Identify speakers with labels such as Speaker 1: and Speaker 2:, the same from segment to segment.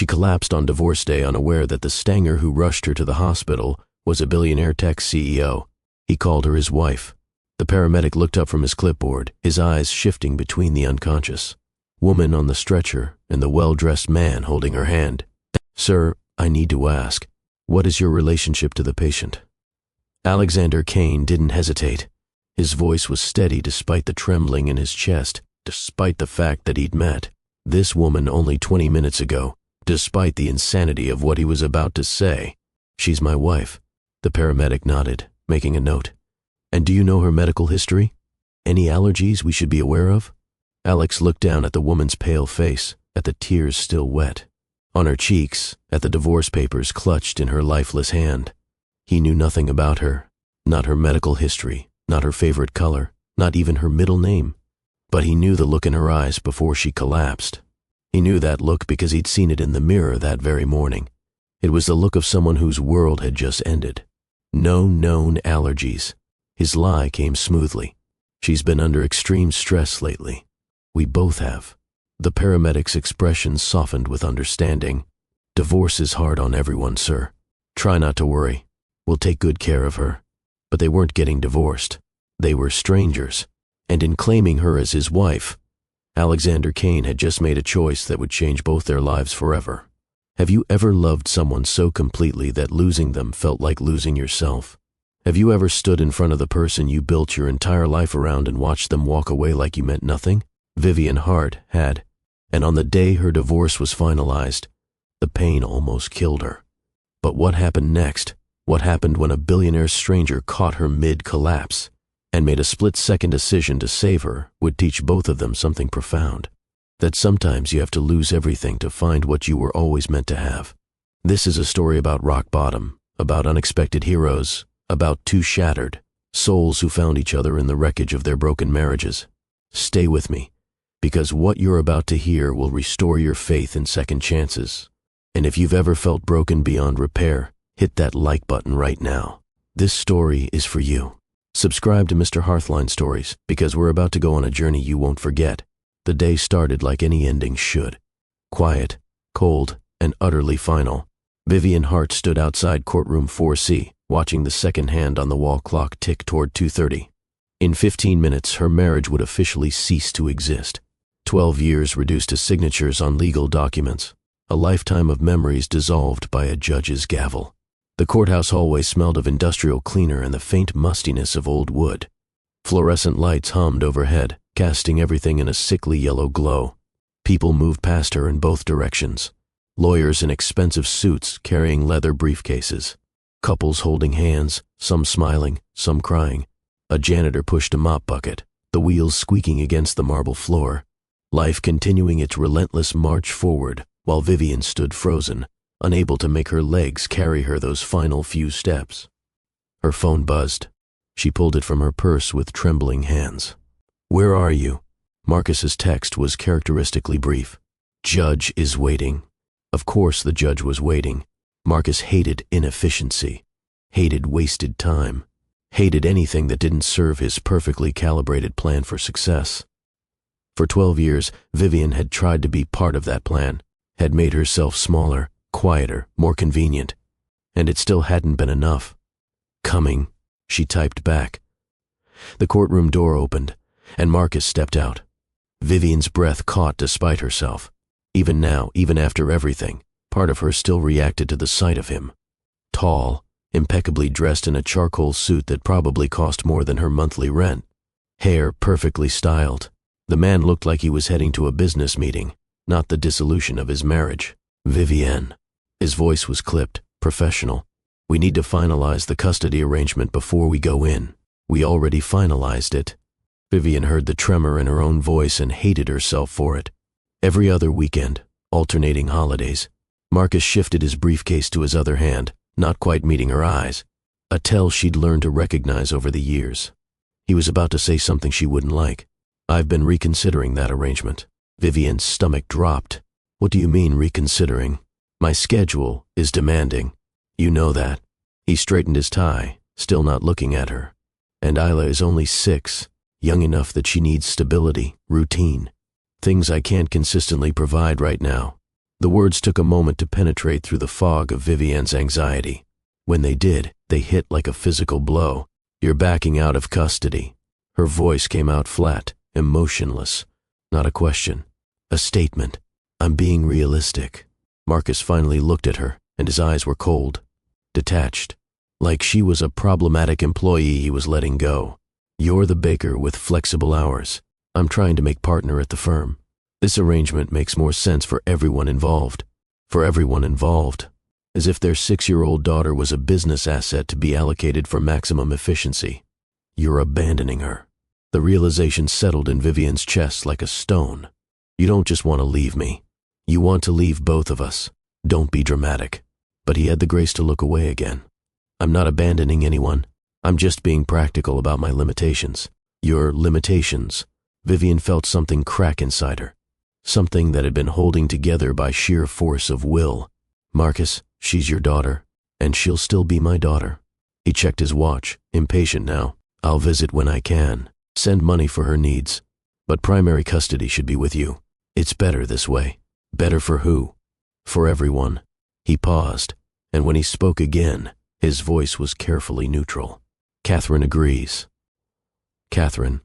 Speaker 1: She collapsed on divorce day, unaware that the stanger who rushed her to the hospital was a billionaire tech CEO. He called her his wife. The paramedic looked up from his clipboard, his eyes shifting between the unconscious woman on the stretcher and the well-dressed man holding her hand. "Sir, I need to ask, what is your relationship to the patient?" Alexander Kane didn't hesitate. His voice was steady despite the trembling in his chest, despite the fact that he'd met this woman only 20 minutes ago, despite the insanity of what he was about to say. "She's my wife." The paramedic nodded, making a note. "And do you know her medical history? Any allergies we should be aware of?" Alex looked down at the woman's pale face, at the tears still wet on her cheeks, at the divorce papers clutched in her lifeless hand. He knew nothing about her, not her medical history, not her favorite color, not even her middle name. But he knew the look in her eyes before she collapsed. He knew that look because he'd seen it in the mirror that very morning. It was the look of someone whose world had just ended. No known allergies. His lie came smoothly. "She's been under extreme stress lately. We both have." The paramedic's expression softened with understanding. "Divorce is hard on everyone, sir. Try not to worry. We'll take good care of her." But they weren't getting divorced. They were strangers. And in claiming her as his wife, Alexander Kane had just made a choice that would change both their lives forever. Have you ever loved someone so completely that losing them felt like losing yourself? Have you ever stood in front of the person you built your entire life around and watched them walk away like you meant nothing? Vivian Hart had. And on the day her divorce was finalized, the pain almost killed her. But what happened next? What happened when a billionaire stranger caught her mid-collapse and made a split-second decision to save her would teach both of them something profound. That sometimes you have to lose everything to find what you were always meant to have. This is a story about rock bottom, about unexpected heroes, about two shattered souls who found each other in the wreckage of their broken marriages. Stay with me, because what you're about to hear will restore your faith in second chances. And if you've ever felt broken beyond repair, hit that like button right now. This story is for you. Subscribe to Mr Hearthline Stories, because we're about to go on a journey you won't forget. The day started like any ending should. Quiet, cold, and utterly final. Vivian Hart stood outside courtroom 4C, watching the second hand on the wall clock tick toward 2:30. In 15 minutes, her marriage would officially cease to exist. 12 years reduced to signatures on legal documents. A lifetime of memories dissolved by a judge's gavel. The courthouse hallway smelled of industrial cleaner and the faint mustiness of old wood. Fluorescent lights hummed overhead, casting everything in a sickly yellow glow. People moved past her in both directions. Lawyers in expensive suits carrying leather briefcases. Couples holding hands, some smiling, some crying. A janitor pushed a mop bucket, the wheels squeaking against the marble floor. Life continuing its relentless march forward, while Vivian stood frozen, unable to make her legs carry her those final few steps. Her phone buzzed. She pulled it from her purse with trembling hands. "Where are you?" Marcus's text was characteristically brief. "Judge is waiting." Of course the judge was waiting. Marcus hated inefficiency, hated wasted time, hated anything that didn't serve his perfectly calibrated plan for success. For 12 years, Vivian had tried to be part of that plan, had made herself smaller, quieter, more convenient, and it still hadn't been enough. "Coming," she typed back. The courtroom door opened, and Marcus stepped out. Vivian's breath caught despite herself. Even now, even after everything, part of her still reacted to the sight of him. Tall, impeccably dressed in a charcoal suit that probably cost more than her monthly rent. Hair perfectly styled. The man looked like he was heading to a business meeting, not the dissolution of his marriage. "Vivienne." His voice was clipped, professional. "We need to finalize the custody arrangement before we go in." "We already finalized it." Vivian heard the tremor in her own voice and hated herself for it. Every other weekend, alternating holidays, Marcus shifted his briefcase to his other hand, not quite meeting her eyes, a tell she'd learned to recognize over the years. He was about to say something she wouldn't like. "I've been reconsidering that arrangement." Vivian's stomach dropped. "What do you mean, reconsidering?" "My schedule is demanding. You know that." He straightened his tie, still not looking at her. "And Isla is only 6, young enough that she needs stability, routine. Things I can't consistently provide right now." The words took a moment to penetrate through the fog of Vivian's anxiety. When they did, they hit like a physical blow. "You're backing out of custody." Her voice came out flat, emotionless. Not a question, a statement. "I'm being realistic." Marcus finally looked at her, and his eyes were cold, detached, like she was a problematic employee he was letting go. "You're the baker with flexible hours. I'm trying to make partner at the firm. This arrangement makes more sense for everyone involved." For everyone involved. As if their 6-year-old daughter was a business asset to be allocated for maximum efficiency. "You're abandoning her." The realization settled in Vivian's chest like a stone. "You don't just want to leave me. You want to leave both of us. Don't be dramatic." But he had the grace to look away again. "I'm not abandoning anyone. I'm just being practical about my limitations." "Your limitations." Vivian felt something crack inside her. Something that had been holding together by sheer force of will. "Marcus, she's your daughter, and she'll still be my daughter." He checked his watch, impatient now. "I'll visit when I can. Send money for her needs. But primary custody should be with you. It's better this way." "Better for who?" "For everyone." He paused, and when he spoke again, his voice was carefully neutral. "Catherine agrees." Catherine.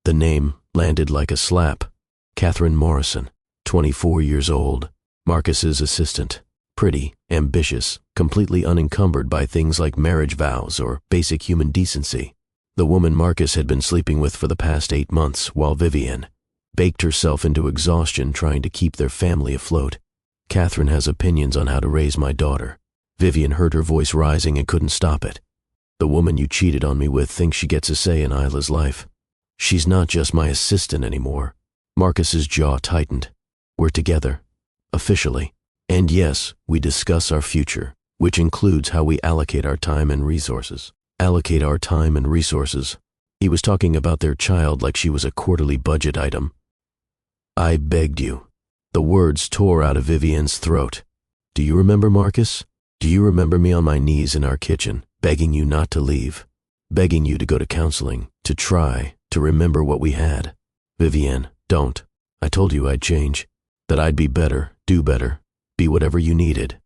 Speaker 1: The name landed like a slap. Catherine Morrison, 24 years old, Marcus's assistant. Pretty, ambitious, completely unencumbered by things like marriage vows or basic human decency. The woman Marcus had been sleeping with for the past 8 months, while Vivian baked herself into exhaustion trying to keep their family afloat. "Catherine has opinions on how to raise my daughter." Vivian heard her voice rising and couldn't stop it. "The woman you cheated on me with thinks she gets a say in Isla's life. She's not just my assistant anymore." Marcus's jaw tightened. "We're together. Officially. And yes, we discuss our future, which includes how we allocate our time and resources." Allocate our time and resources. He was talking about their child like she was a quarterly budget item. "I begged you." The words tore out of Vivian's throat. "Do you remember, Marcus? Do you remember me on my knees in our kitchen, begging you not to leave? Begging you to go to counseling, to try, to remember what we had?" "Vivian, don't. I told you I'd change. That I'd be better, do better, be whatever you needed.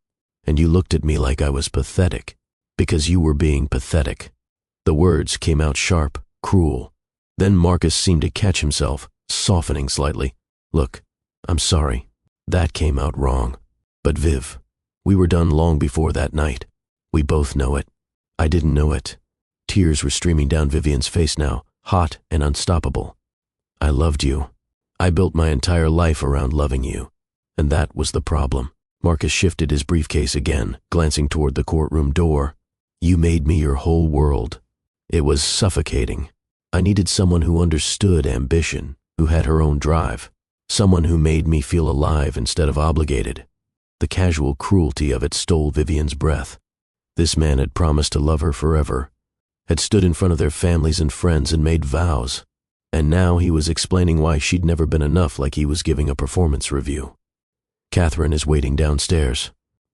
Speaker 1: And you looked at me like I was pathetic. Because you were being pathetic." The words came out sharp, cruel. Then Marcus seemed to catch himself, softening slightly. "Look, I'm sorry. That came out wrong. But Viv, we were done long before that night. We both know it. I didn't know it." Tears were streaming down Vivian's face now, hot and unstoppable. "I loved you. I built my entire life around loving you. And that was the problem." Marcus shifted his briefcase again, glancing toward the courtroom door. "You made me your whole world. It was suffocating. I needed someone who understood ambition, who had her own drive. Someone who made me feel alive instead of obligated." The casual cruelty of it stole Vivian's breath. This man had promised to love her forever, had stood in front of their families and friends and made vows. And now he was explaining why she'd never been enough, like he was giving a performance review. "Catherine is waiting downstairs."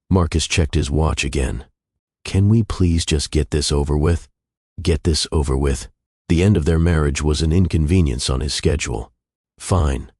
Speaker 1: Marcus checked his watch again. "Can we please just get this over with? Get this over with." The end of their marriage was an inconvenience on his schedule. "Fine."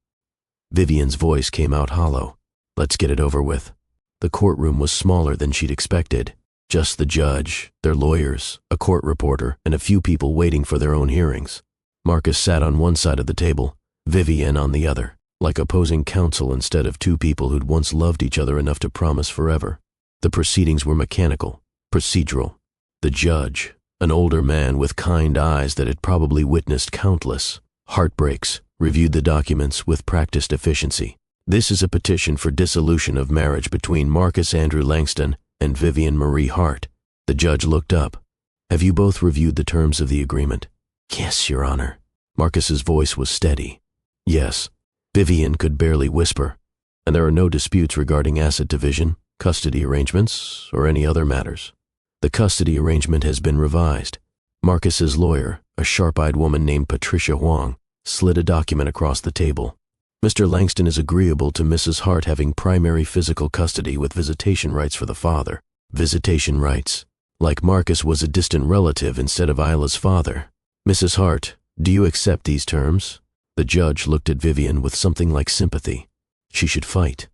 Speaker 1: Vivian's voice came out hollow. "Let's get it over with." The courtroom was smaller than she'd expected. Just the judge, their lawyers, a court reporter, and a few people waiting for their own hearings. Marcus sat on one side of the table, Vivian on the other, like opposing counsel instead of two people who'd once loved each other enough to promise forever. The proceedings were mechanical, procedural. The judge, an older man with kind eyes that had probably witnessed countless heartbreaks, reviewed the documents with practiced efficiency. "This is a petition for dissolution of marriage between Marcus Andrew Langston and Vivian Marie Hart." The judge looked up. "Have you both reviewed the terms of the agreement?" "Yes, Your Honor." Marcus's voice was steady. "Yes." Vivian could barely whisper. "And there are no disputes regarding asset division, custody arrangements, or any other matters?" "The custody arrangement has been revised." Marcus's lawyer, a sharp-eyed woman named Patricia Huang, slid a document across the table. "Mr. Langston is agreeable to Mrs. Hart having primary physical custody with visitation rights for the father." Visitation rights. Like Marcus was a distant relative instead of Isla's father. "Mrs. Hart, do you accept these terms?" The judge looked at Vivian with something like sympathy. She should fight.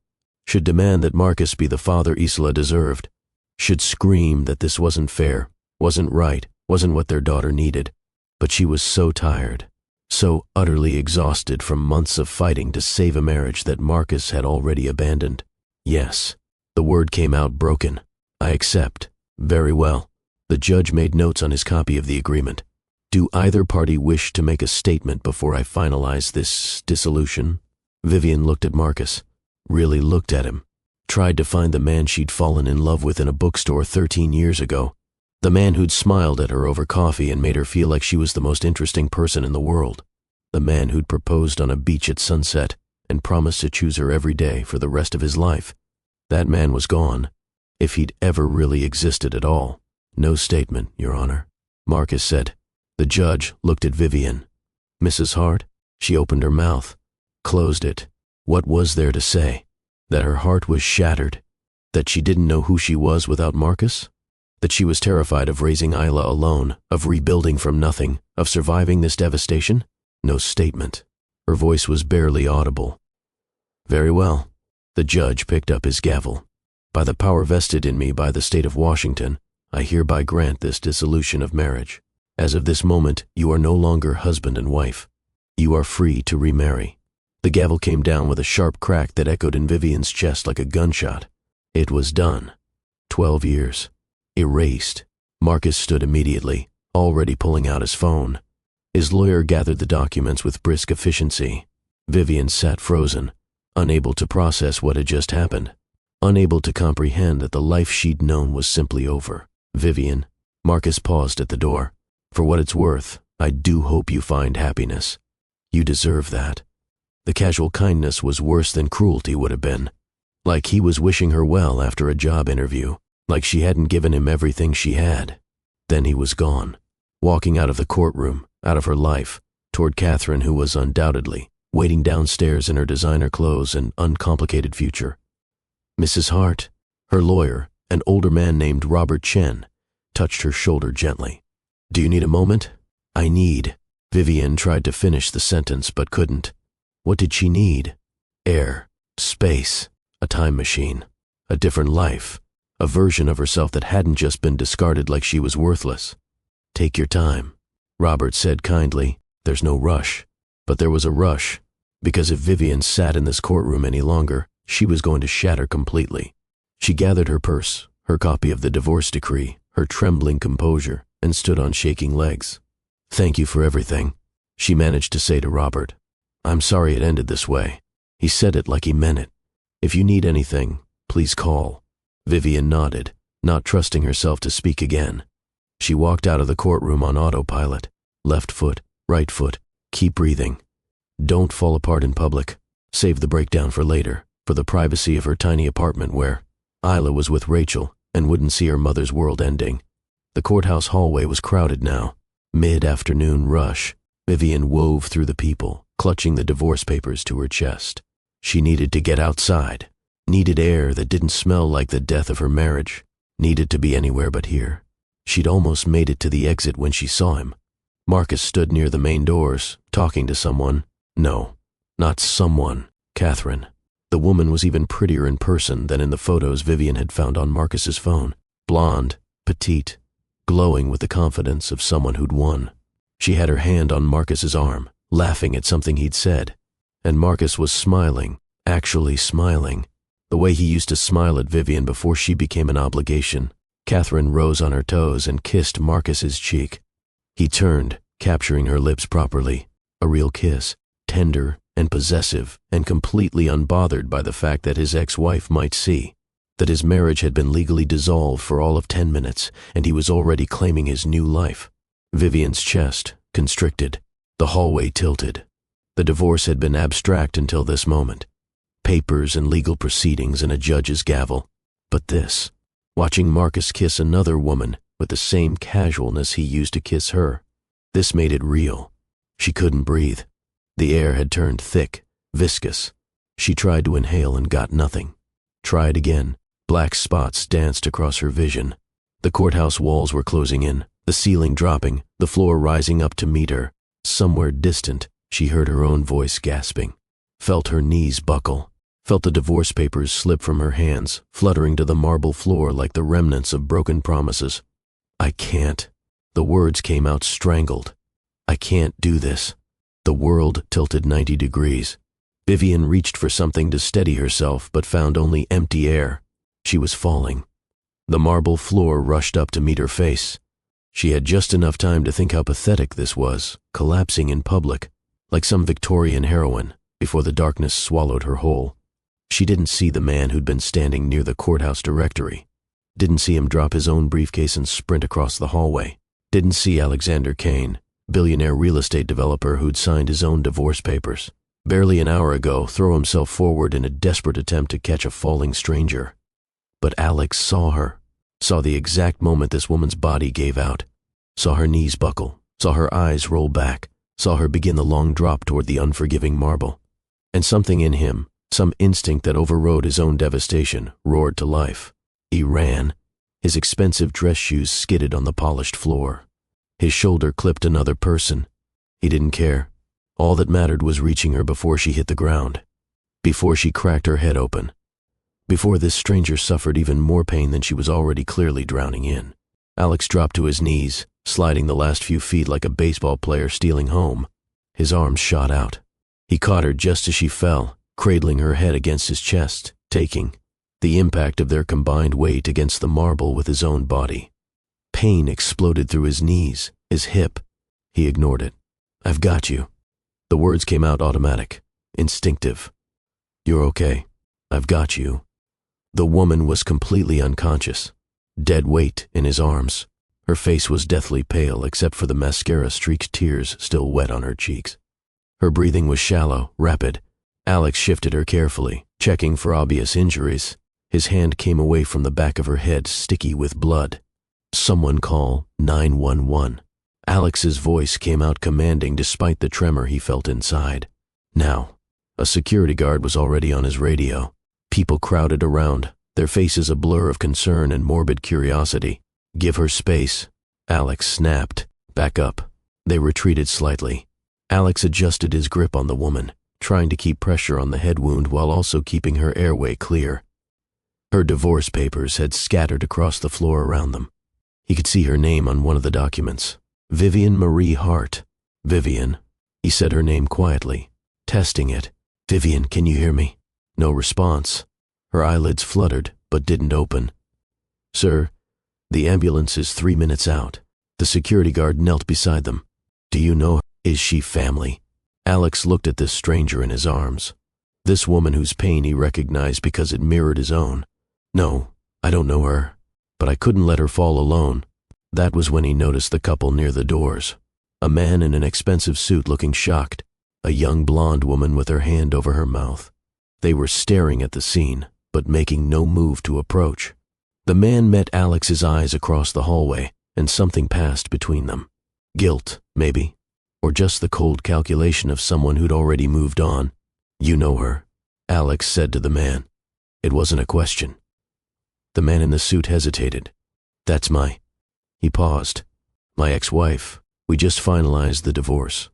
Speaker 1: should demand that Marcus be the father Isla deserved, should scream that this wasn't fair, wasn't right, wasn't what their daughter needed. But she was so tired, so utterly exhausted from months of fighting to save a marriage that Marcus had already abandoned. Yes, the word came out broken. I accept. Very well. The judge made notes on his copy of the agreement. Do either party wish to make a statement before I finalize this dissolution? Vivian looked at Marcus, really looked at him, tried to find the man she'd fallen in love with in a bookstore 13 years ago, the man who'd smiled at her over coffee and made her feel like she was the most interesting person in the world, the man who'd proposed on a beach at sunset and promised to choose her every day for the rest of his life. That man was gone, if he'd ever really existed at all. No statement, Your Honor, Marcus said. The judge looked at Vivian. Mrs. Hart? She opened her mouth, closed it. What was there to say? That her heart was shattered? That she didn't know who she was without Marcus? That she was terrified of raising Isla alone, of rebuilding from nothing, of surviving this devastation? No statement. Her voice was barely audible. Very well. The judge picked up his gavel. By the power vested in me by the state of Washington, I hereby grant this dissolution of marriage. As of this moment, you are no longer husband and wife. You are free to remarry. The gavel came down with a sharp crack that echoed in Vivian's chest like a gunshot. It was done. 12 years. Erased. Marcus stood immediately, already pulling out his phone. His lawyer gathered the documents with brisk efficiency. Vivian sat frozen, unable to process what had just happened, unable to comprehend that the life she'd known was simply over. Vivian, Marcus paused at the door. For what it's worth, I do hope you find happiness. You deserve that. The casual kindness was worse than cruelty would have been. Like he was wishing her well after a job interview, like she hadn't given him everything she had. Then he was gone, walking out of the courtroom, out of her life, toward Catherine, who was undoubtedly waiting downstairs in her designer clothes and uncomplicated future. Mrs. Hart, her lawyer, an older man named Robert Chen, touched her shoulder gently. Do you need a moment? I need. Vivian tried to finish the sentence but couldn't. What did she need? Air, space, a time machine, a different life, a version of herself that hadn't just been discarded like she was worthless. Take your time, Robert said kindly. There's no rush. But there was a rush, because if Vivian sat in this courtroom any longer, she was going to shatter completely. She gathered her purse, her copy of the divorce decree, her trembling composure, and stood on shaking legs. Thank you for everything, she managed to say to Robert. I'm sorry it ended this way. He said it like he meant it. If you need anything, please call. Vivian nodded, not trusting herself to speak again. She walked out of the courtroom on autopilot. Left foot, right foot, keep breathing. Don't fall apart in public. Save the breakdown for later, for the privacy of her tiny apartment where Isla was with Rachel and wouldn't see her mother's world ending. The courthouse hallway was crowded now. Mid-afternoon rush. Vivian wove through the people, clutching the divorce papers to her chest. She needed to get outside, needed air that didn't smell like the death of her marriage, needed to be anywhere but here. She'd almost made it to the exit when she saw him. Marcus stood near the main doors, talking to someone. No, not someone, Catherine. The woman was even prettier in person than in the photos Vivian had found on Marcus's phone. Blonde, petite, glowing with the confidence of someone who'd won. She had her hand on Marcus's arm, laughing at something he'd said. And Marcus was smiling, actually smiling, the way he used to smile at Vivian before she became an obligation. Catherine rose on her toes and kissed Marcus's cheek. He turned, capturing her lips properly. A real kiss, tender and possessive and completely unbothered by the fact that his ex-wife might see, that his marriage had been legally dissolved for all of 10 minutes and he was already claiming his new life. Vivian's chest constricted, the hallway tilted. The divorce had been abstract until this moment. Papers and legal proceedings and a judge's gavel. But this, watching Marcus kiss another woman with the same casualness he used to kiss her, this made it real. She couldn't breathe. The air had turned thick, viscous. She tried to inhale and got nothing. Tried again. Black spots danced across her vision. The courthouse walls were closing in, the ceiling dropping, the floor rising up to meet her. Somewhere distant, she heard her own voice gasping, felt her knees buckle. felt the divorce papers slip from her hands, fluttering to the marble floor like the remnants of broken promises. I can't. The words came out strangled. I can't do this. The world tilted 90 degrees. Vivian reached for something to steady herself, but found only empty air. She was falling. The marble floor rushed up to meet her face. She had just enough time to think how pathetic this was, collapsing in public, like some Victorian heroine, before the darkness swallowed her whole. She didn't see the man who'd been standing near the courthouse directory. Didn't see him drop his own briefcase and sprint across the hallway. Didn't see Alexander Kane, billionaire real estate developer who'd signed his own divorce papers, barely an hour ago throw himself forward in a desperate attempt to catch a falling stranger. But Alex saw her, saw the exact moment this woman's body gave out, saw her knees buckle, saw her eyes roll back, saw her begin the long drop toward the unforgiving marble. And something in him, some instinct that overrode his own devastation, roared to life. He ran. His expensive dress shoes skidded on the polished floor. His shoulder clipped another person. He didn't care. All that mattered was reaching her before she hit the ground, before she cracked her head open, before this stranger suffered even more pain than she was already clearly drowning in. Alex dropped to his knees, sliding the last few feet like a baseball player stealing home. His arms shot out. He caught her just as she fell, cradling her head against his chest, taking the impact of their combined weight against the marble with his own body. Pain exploded through his knees, his hip. He ignored it. I've got you. The words came out automatic, instinctive. You're okay. I've got you. The woman was completely unconscious, dead weight in his arms. Her face was deathly pale except for the mascara-streaked tears still wet on her cheeks. Her breathing was shallow, rapid. Alex shifted her carefully, checking for obvious injuries. His hand came away from the back of her head, sticky with blood. Someone call 911. Alex's voice came out commanding despite the tremor he felt inside. Now, a security guard was already on his radio. People crowded around, their faces a blur of concern and morbid curiosity. Give her space. Alex snapped. Back up. They retreated slightly. Alex adjusted his grip on the woman, trying to keep pressure on the head wound while also keeping her airway clear. Her divorce papers had scattered across the floor around them. He could see her name on one of the documents. Vivian Marie Hart. Vivian. He said her name quietly, testing it. Vivian, can you hear me? No response. Her eyelids fluttered, but didn't open. Sir, the ambulance is 3 minutes out. The security guard knelt beside them. Do you know her? Is she family? Alex looked at this stranger in his arms. This woman whose pain he recognized because it mirrored his own. No, I don't know her, but I couldn't let her fall alone. That was when he noticed the couple near the doors. A man in an expensive suit looking shocked, a young blonde woman with her hand over her mouth. They were staring at the scene, but making no move to approach. The man met Alex's eyes across the hallway, and something passed between them. Guilt, maybe, or just the cold calculation of someone who'd already moved on. You know her, Alex said to the man. It wasn't a question. The man in the suit hesitated. That's He paused. My ex-wife. We just finalized the divorce.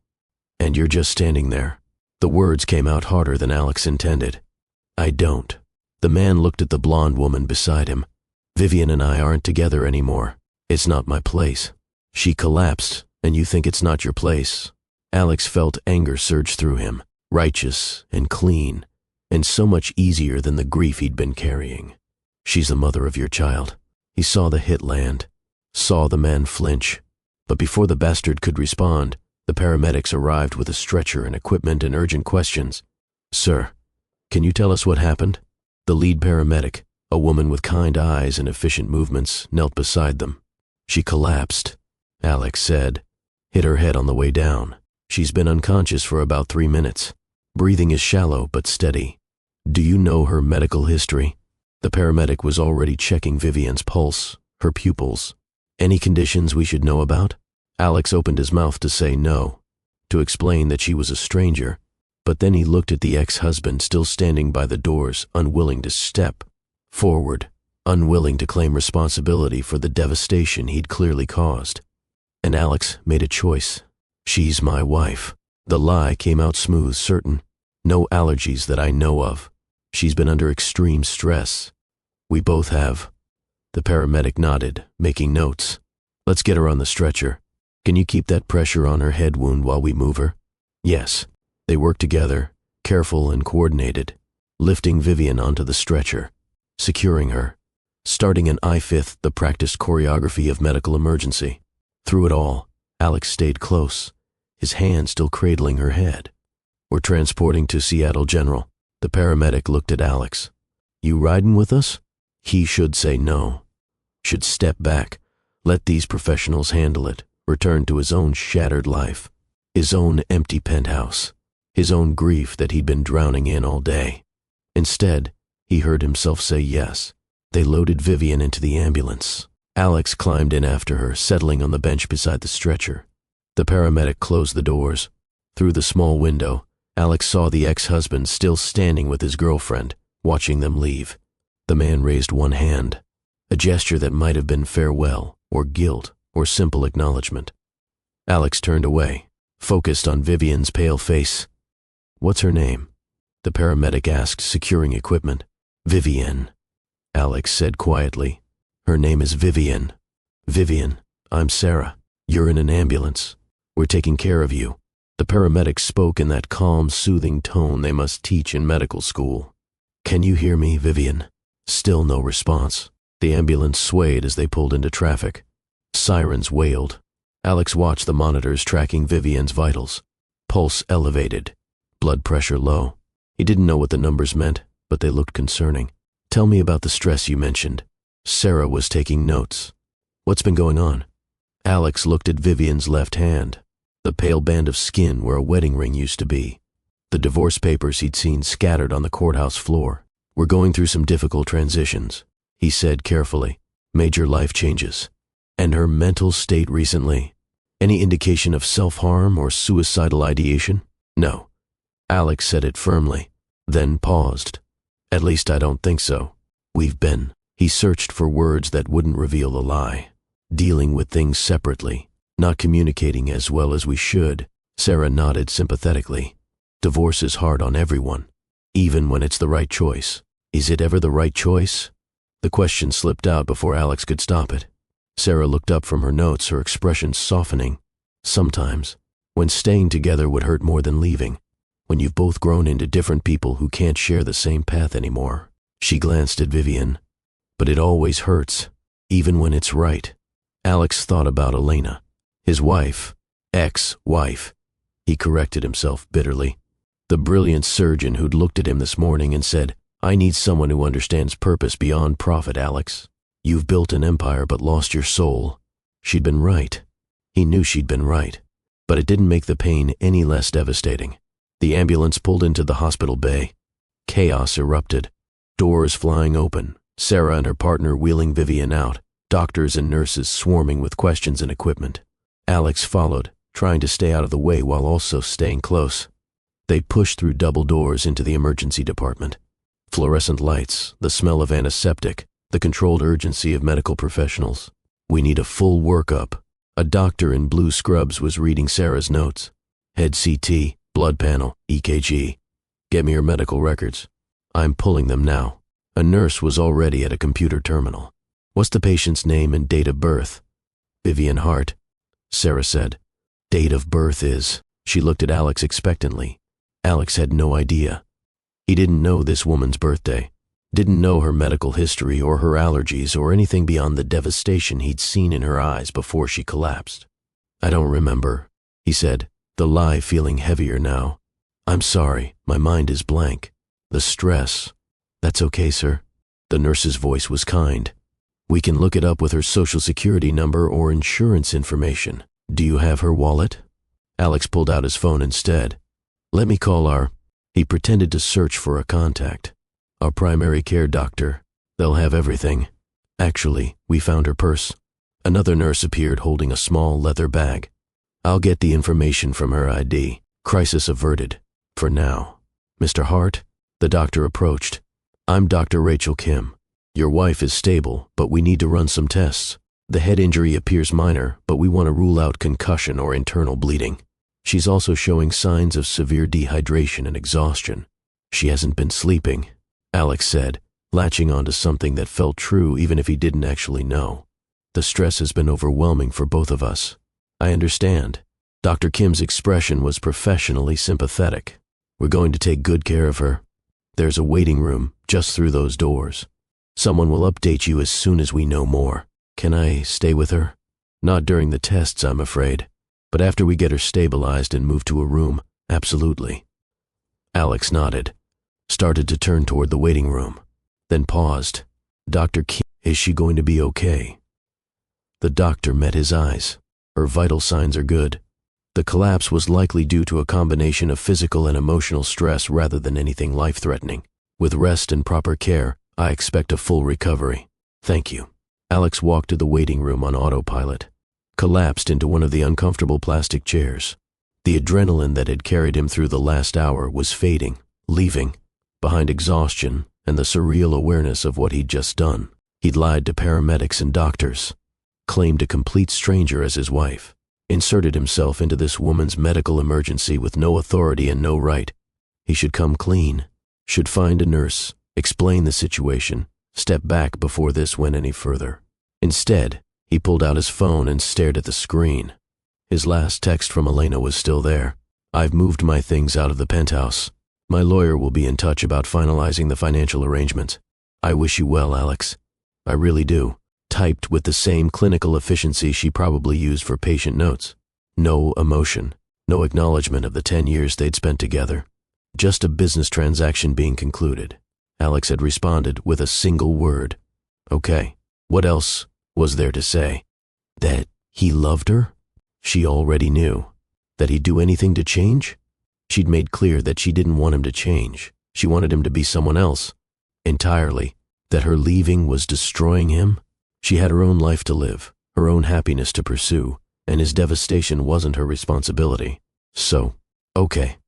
Speaker 1: And you're just standing there. The words came out harder than Alex intended. I don't. The man looked at the blonde woman beside him. Vivian and I aren't together anymore. It's not my place. She collapsed, and you think it's not your place. Alex felt anger surge through him, righteous and clean, and so much easier than the grief he'd been carrying. She's the mother of your child. He saw the hit land, saw the man flinch, but before the bastard could respond, the paramedics arrived with a stretcher and equipment and urgent questions. Sir, can you tell us what happened? The lead paramedic, a woman with kind eyes and efficient movements, knelt beside them. She collapsed, Alex said, hit her head on the way down. She's been unconscious for about 3 minutes. Breathing is shallow but steady. Do you know her medical history? The paramedic was already checking Vivian's pulse, her pupils. Any conditions we should know about? Alex opened his mouth to say no, to explain that she was a stranger, but then he looked at the ex-husband still standing by the doors, unwilling to step forward, unwilling to claim responsibility for the devastation he'd clearly caused. And Alex made a choice. She's my wife. The lie came out smooth, certain. No allergies that I know of. She's been under extreme stress. We both have. The paramedic nodded, making notes. Let's get her on the stretcher. Can you keep that pressure on her head wound while we move her? Yes. They worked together, careful and coordinated, lifting Vivian onto the stretcher, securing her, starting an I-5th, the practiced choreography of medical emergency. Through it all, Alex stayed close, his hand still cradling her head. We're transporting to Seattle General. The paramedic looked at Alex. You riding with us? He should say no. Should step back, let these professionals handle it, return to his own shattered life, his own empty penthouse, his own grief that he'd been drowning in all day. Instead, he heard himself say yes. They loaded Vivian into the ambulance. Alex climbed in after her, settling on the bench beside the stretcher. The paramedic closed the doors. Through the small window, Alex saw the ex-husband still standing with his girlfriend, watching them leave. The man raised one hand, a gesture that might have been farewell, or guilt, or simple acknowledgement. Alex turned away, focused on Vivian's pale face. What's her name? The paramedic asked, securing equipment. Vivian, Alex said quietly. Her name is Vivian. Vivian, I'm Sarah. You're in an ambulance. We're taking care of you. The paramedic spoke in that calm, soothing tone they must teach in medical school. Can you hear me, Vivian? Still no response. The ambulance swayed as they pulled into traffic. Sirens wailed. Alex watched the monitors tracking Vivian's vitals. Pulse elevated. Blood pressure low. He didn't know what the numbers meant, but they looked concerning. Tell me about the stress you mentioned. Sarah was taking notes. What's been going on? Alex looked at Vivian's left hand, the pale band of skin where a wedding ring used to be. The divorce papers he'd seen scattered on the courthouse floor. We're going through some difficult transitions, he said carefully. Major life changes. And her mental state recently? Any indication of self-harm or suicidal ideation? No. Alex said it firmly, then paused. At least I don't think so. We've been. He searched for words that wouldn't reveal the lie. Dealing with things separately, not communicating as well as we should. Sarah nodded sympathetically. Divorce is hard on everyone, even when it's the right choice. Is it ever the right choice? The question slipped out before Alex could stop it. Sarah looked up from her notes, her expression softening. Sometimes, when staying together would hurt more than leaving, when you've both grown into different people who can't share the same path anymore. She glanced at Vivian. But it always hurts, even when it's right. Alex thought about Elena, his wife, ex-wife. He corrected himself bitterly. The brilliant surgeon who'd looked at him this morning and said, I need someone who understands purpose beyond profit, Alex. You've built an empire but lost your soul. She'd been right. He knew she'd been right. But it didn't make the pain any less devastating. The ambulance pulled into the hospital bay. Chaos erupted. Doors flying open. Sarah and her partner wheeling Vivian out. Doctors and nurses swarming with questions and equipment. Alex followed, trying to stay out of the way while also staying close. They pushed through double doors into the emergency department. Fluorescent lights, the smell of antiseptic, the controlled urgency of medical professionals. We need a full workup. A doctor in blue scrubs was reading Sarah's notes. Head CT, blood panel, EKG. Get me your medical records. I'm pulling them now. A nurse was already at a computer terminal. What's the patient's name and date of birth? Vivian Hart, Sarah said. Date of birth is... She looked at Alex expectantly. Alex had no idea. He didn't know this woman's birthday. Didn't know her medical history or her allergies or anything beyond the devastation he'd seen in her eyes before she collapsed. I don't remember, he said, the lie feeling heavier now. I'm sorry, my mind is blank. The stress. That's okay, sir. The nurse's voice was kind. We can look it up with her social security number or insurance information. Do you have her wallet? Alex pulled out his phone instead. Let me call our... He pretended to search for a contact. Our primary care doctor. They'll have everything. Actually, we found her purse. Another nurse appeared holding a small leather bag. I'll get the information from her ID. Crisis averted. For now. Mr. Hart? The doctor approached. I'm Dr. Rachel Kim. Your wife is stable, but we need to run some tests. The head injury appears minor, but we want to rule out concussion or internal bleeding. She's also showing signs of severe dehydration and exhaustion. She hasn't been sleeping. Alex said, latching onto something that felt true even if he didn't actually know. The stress has been overwhelming for both of us. I understand. Dr. Kim's expression was professionally sympathetic. We're going to take good care of her. There's a waiting room just through those doors. Someone will update you as soon as we know more. Can I stay with her? Not during the tests, I'm afraid. But after we get her stabilized and moved to a room, absolutely. Alex nodded, started to turn toward the waiting room, then paused. Dr. Kim, is she going to be okay? The doctor met his eyes. Her vital signs are good. The collapse was likely due to a combination of physical and emotional stress rather than anything life-threatening. With rest and proper care, I expect a full recovery. Thank you. Alex walked to the waiting room on autopilot, collapsed into one of the uncomfortable plastic chairs. The adrenaline that had carried him through the last hour was fading, leaving behind exhaustion and the surreal awareness of what he'd just done. He'd lied to paramedics and doctors, claimed a complete stranger as his wife, inserted himself into this woman's medical emergency with no authority and no right. He should come clean, should find a nurse, explain the situation, step back before this went any further. Instead, he pulled out his phone and stared at the screen. His last text from Elena was still there. I've moved my things out of the penthouse. My lawyer will be in touch about finalizing the financial arrangement. I wish you well, Alex. I really do. Typed with the same clinical efficiency she probably used for patient notes. No emotion, no acknowledgement of the 10 years they'd spent together. Just a business transaction being concluded. Alex had responded with a single word. Okay. What else was there to say? That he loved her? She already knew. That he'd do anything to change? She'd made clear that she didn't want him to change. She wanted him to be someone else. Entirely. That her leaving was destroying him? She had her own life to live, her own happiness to pursue, and his devastation wasn't her responsibility. So, okay.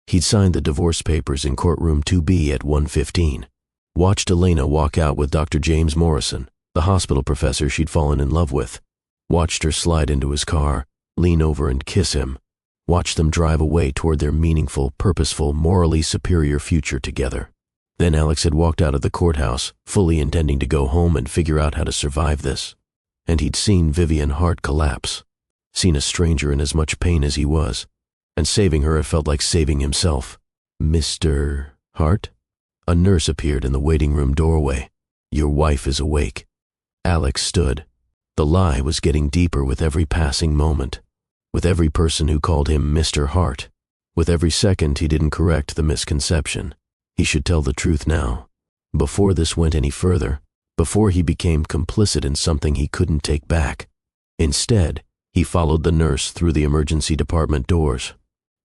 Speaker 1: He'd signed the divorce papers in courtroom 2B at 1:15. Watched Elena walk out with Dr. James Morrison, the hospital professor she'd fallen in love with. Watched her slide into his car, lean over and kiss him. Watched them drive away toward their meaningful, purposeful, morally superior future together. Then Alex had walked out of the courthouse, fully intending to go home and figure out how to survive this. And he'd seen Vivian Hart collapse, seen a stranger in as much pain as he was, and saving her it felt like saving himself. Mr. Hart? A nurse appeared in the waiting room doorway. Your wife is awake. Alex stood. The lie was getting deeper with every passing moment, with every person who called him Mr. Hart. With every second he didn't correct the misconception. He should tell the truth now, before this went any further, before he became complicit in something he couldn't take back. Instead, he followed the nurse through the emergency department doors.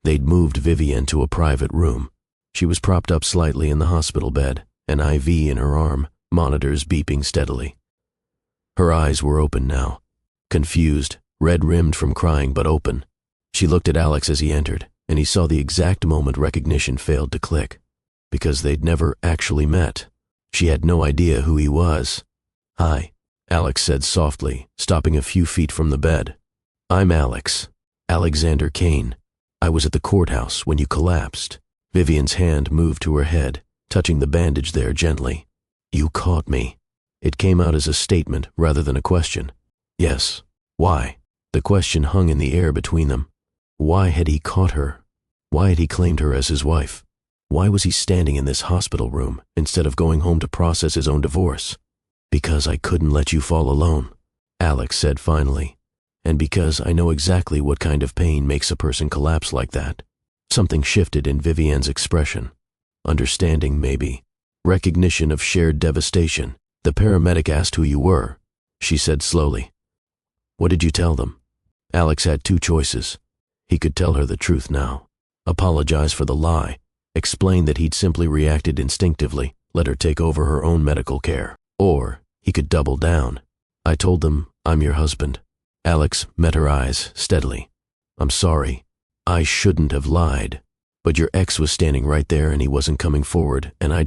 Speaker 1: They'd moved Vivian to a private room. She was propped up slightly in the hospital bed, an IV in her arm, monitors beeping steadily. Her eyes were open now, confused, red-rimmed from crying but open. She looked at Alex as he entered, and he saw the exact moment recognition failed to click. Because they'd never actually met. She had no idea who he was. Hi, Alex said softly, stopping a few feet from the bed. I'm Alex, Alexander Kane. I was at the courthouse when you collapsed. Vivian's hand moved to her head, touching the bandage there gently. You caught me. It came out as a statement rather than a question. Yes. Why? The question hung in the air between them. Why had he caught her? Why had he claimed her as his wife? Why was he standing in this hospital room instead of going home to process his own divorce? Because I couldn't let you fall alone, Alex said finally. And because I know exactly what kind of pain makes a person collapse like that. Something shifted in Vivian's expression. Understanding, maybe. Recognition of shared devastation. The paramedic asked who you were. She said slowly. What did you tell them? Alex had two choices. He could tell her the truth now. Apologize for the lie. Explain that he'd simply reacted instinctively, let her take over her own medical care. Or he could double down. I told them, I'm your husband. Alex met her eyes steadily. I'm sorry. I shouldn't have lied. But your ex was standing right there and he wasn't coming forward, and I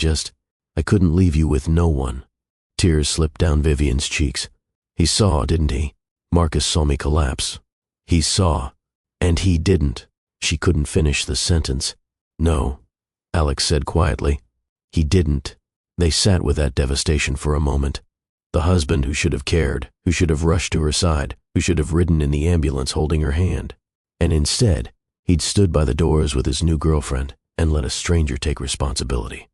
Speaker 1: couldn't leave you with no one. Tears slipped down Vivian's cheeks. He saw, didn't he? Marcus saw me collapse. He saw. And he didn't. She couldn't finish the sentence. No. Alex said quietly. He didn't. They sat with that devastation for a moment. The husband who should have cared, who should have rushed to her side, who should have ridden in the ambulance holding her hand. And instead, he'd stood by the doors with his new girlfriend and let a stranger take responsibility.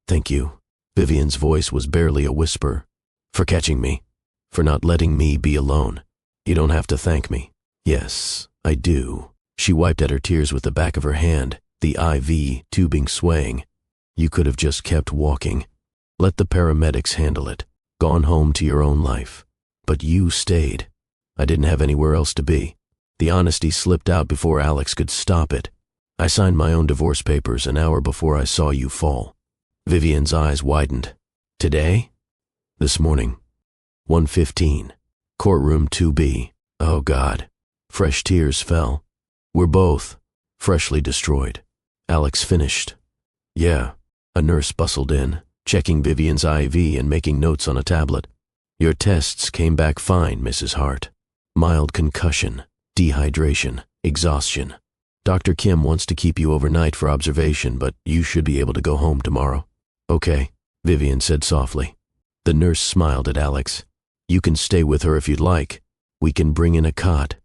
Speaker 1: "Thank you." Vivian's voice was barely a whisper. "For catching me. For not letting me be alone. You don't have to thank me." "Yes, I do." She wiped at her tears with the back of her hand, the IV tubing swaying. "You could have just kept walking. Let the paramedics handle it. Gone home to your own life. But you stayed. I didn't have anywhere else to be." The honesty slipped out before Alex could stop it. "I signed my own divorce papers an hour before I saw you fall." Vivian's eyes widened. "Today?" "This morning. 1:15. Courtroom 2B. Oh God." Fresh tears fell. "We're both freshly destroyed." Alex finished. "Yeah." A nurse bustled in, checking Vivian's IV and making notes on a tablet. "Your tests came back fine, Mrs. Hart. Mild concussion, dehydration, exhaustion. Dr. Kim wants to keep you overnight for observation, but you should be able to go home tomorrow." "Okay," Vivian said softly. The nurse smiled at Alex. "You can stay with her if you'd like. We can bring in a cot."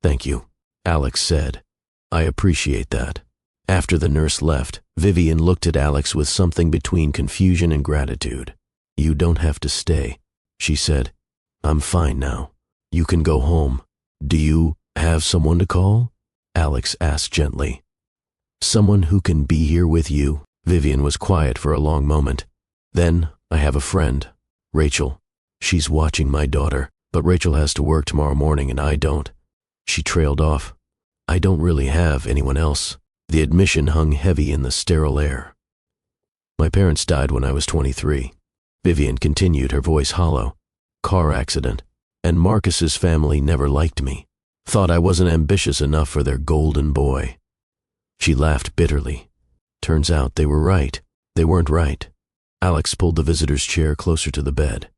Speaker 1: "Thank you," Alex said. "I appreciate that." After the nurse left, Vivian looked at Alex with something between confusion and gratitude. "You don't have to stay," she said. "I'm fine now. You can go home." "Do you have someone to call?" Alex asked gently. "Someone who can be here with you?" Vivian was quiet for a long moment. "Then I have a friend, Rachel. She's watching my daughter, but Rachel has to work tomorrow morning and I don't." She trailed off. "I don't really have anyone else." The admission hung heavy in the sterile air. "My parents died when I was 23. Vivian continued, her voice hollow. "Car accident. And Marcus's family never liked me. Thought I wasn't ambitious enough for their golden boy." She laughed bitterly. "Turns out they were right. They weren't right." Alex pulled the visitor's chair closer to the bed.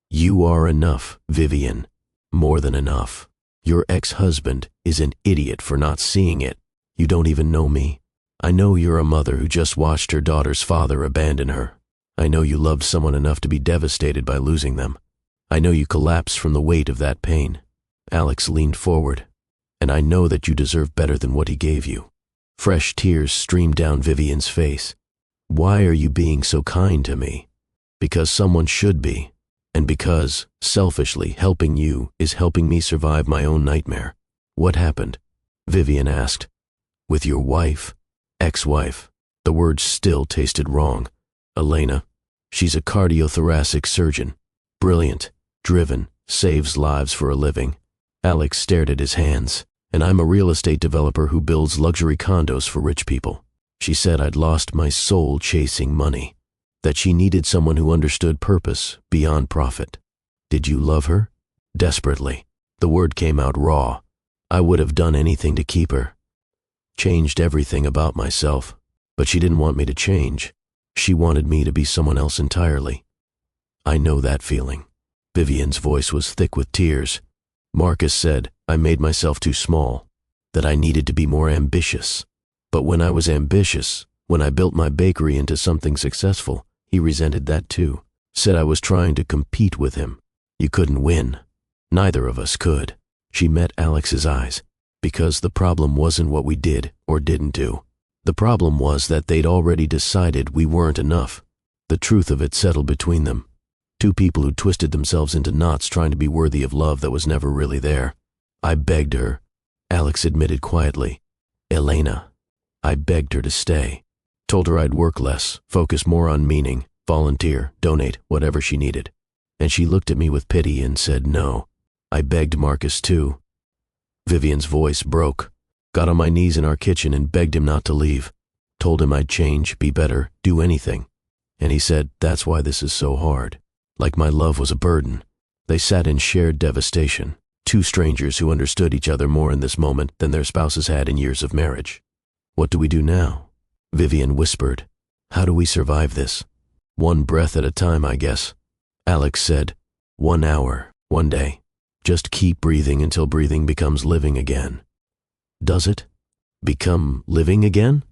Speaker 1: "You are enough, Vivian. More than enough. Your ex-husband is an idiot for not seeing it. You don't even know me. I know you're a mother who just watched her daughter's father abandon her. I know you loved someone enough to be devastated by losing them. I know you collapsed from the weight of that pain." Alex leaned forward. "And I know that you deserve better than what he gave you." Fresh tears streamed down Vivian's face. "Why are you being so kind to me?" "Because someone should be. And because, selfishly, helping you is helping me survive my own nightmare." "What happened?" Vivian asked. "With your wife?" "Ex-wife." The words still tasted wrong. "Elena. She's a cardiothoracic surgeon. Brilliant, driven, saves lives for a living." Alex stared at his hands. "And I'm a real estate developer who builds luxury condos for rich people." She said I'd lost my soul chasing money. That she needed someone who understood purpose beyond profit. "Did you love her?" "Desperately." The word came out raw. "I would have done anything to keep her. Changed everything about myself. But she didn't want me to change. She wanted me to be someone else entirely." "I know that feeling." Vivian's voice was thick with tears. "Marcus said I made myself too small, that I needed to be more ambitious. But when I was ambitious, when I built my bakery into something successful, he resented that too. Said I was trying to compete with him. You couldn't win. Neither of us could." She met Alex's eyes. "Because the problem wasn't what we did or didn't do. The problem was that they'd already decided we weren't enough. The truth of it settled between them. Two people who twisted themselves into knots trying to be worthy of love that was never really there. I begged her," Alex admitted quietly. "Elena. I begged her to stay. Told her I'd work less, focus more on meaning, volunteer, donate, whatever she needed. And she looked at me with pity and said no. I begged Marcus too." Vivian's voice broke. "Got on my knees in our kitchen and begged him not to leave. Told him I'd change, be better, do anything. And he said, that's why this is so hard. Like my love was a burden." They sat in shared devastation, two strangers who understood each other more in this moment than their spouses had in years of marriage. "What do we do now?" Vivian whispered. "How do we survive this?" "One breath at a time, I guess." Alex said, 1 hour, 1 day. Just keep breathing until breathing becomes living again." "Does it? Become living again?"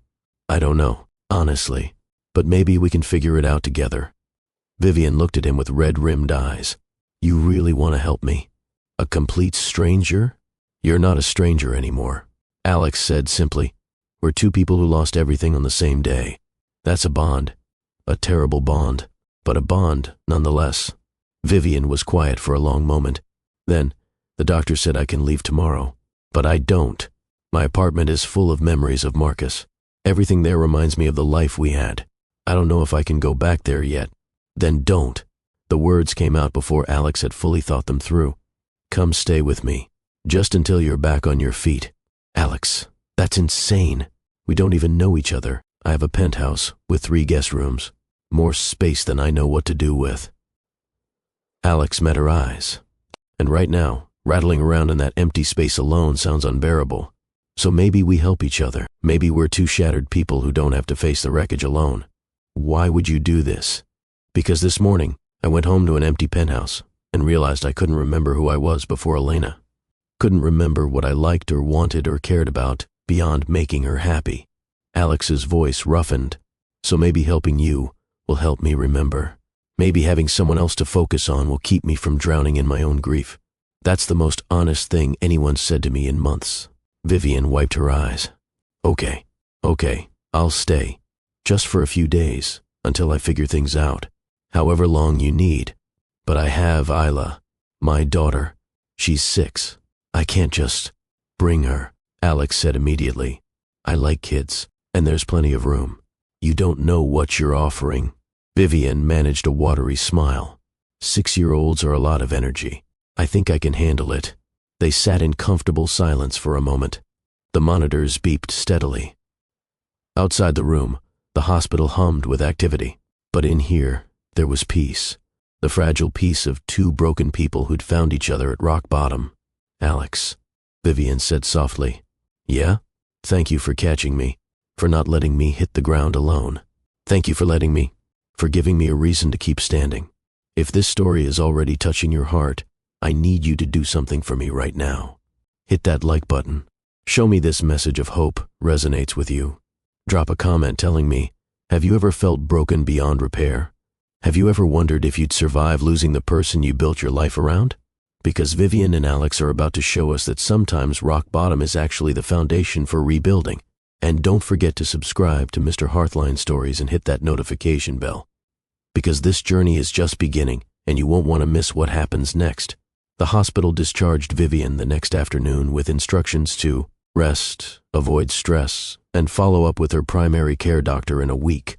Speaker 1: "I don't know, honestly. But maybe we can figure it out together. Vivian looked at him with red-rimmed eyes. You really want to help me? A complete stranger? You're not a stranger anymore, Alex said simply. We're two people who lost everything on the same day. That's a bond. A terrible bond, but a bond nonetheless. Vivian was quiet for a long moment. Then, the doctor said I can leave tomorrow. But I don't. My apartment is full of memories of Marcus. Everything there reminds me of the life we had. I don't know if I can go back there yet. Then don't. The words came out before Alex had fully thought them through. Come stay with me, just until you're back on your feet. Alex, that's insane. We don't even know each other. I have a penthouse with 3 guest rooms. More space than I know what to do with. Alex met her eyes. And right now, rattling around in that empty space alone sounds unbearable. So maybe we help each other. Maybe we're 2 shattered people who don't have to face the wreckage alone. Why would you do this? Because this morning, I went home to an empty penthouse and realized I couldn't remember who I was before Elena. Couldn't remember what I liked or wanted or cared about beyond making her happy. Alex's voice roughened. So maybe helping you will help me remember. Maybe having someone else to focus on will keep me from drowning in my own grief. That's the most honest thing anyone said to me in months. Vivian wiped her eyes. Okay, I'll stay. Just for a few days, until I figure things out. However long you need. But I have Isla, my daughter. She's 6. I can't just bring her, Alex said immediately. I like kids, and there's plenty of room. You don't know what you're offering. Vivian managed a watery smile. 6-year-olds are a lot of energy. I think I can handle it. They sat in comfortable silence for a moment. The monitors beeped steadily. Outside the room, the hospital hummed with activity. But in here, there was peace. The fragile peace of 2 broken people who'd found each other at rock bottom. Alex, Vivian said softly. Yeah? Thank you for catching me, for not letting me hit the ground alone. Thank you for giving me a reason to keep standing. If this story is already touching your heart, I need you to do something for me right now. Hit that like button. Show me this message of hope resonates with you. Drop a comment telling me, have you ever felt broken beyond repair? Have you ever wondered if you'd survive losing the person you built your life around? Because Vivian and Alex are about to show us that sometimes rock bottom is actually the foundation for rebuilding. And don't forget to subscribe to Mr. Hearthline Stories and hit that notification bell. Because this journey is just beginning, and you won't want to miss what happens next. The hospital discharged Vivian the next afternoon with instructions to rest, avoid stress, and follow up with her primary care doctor in a week.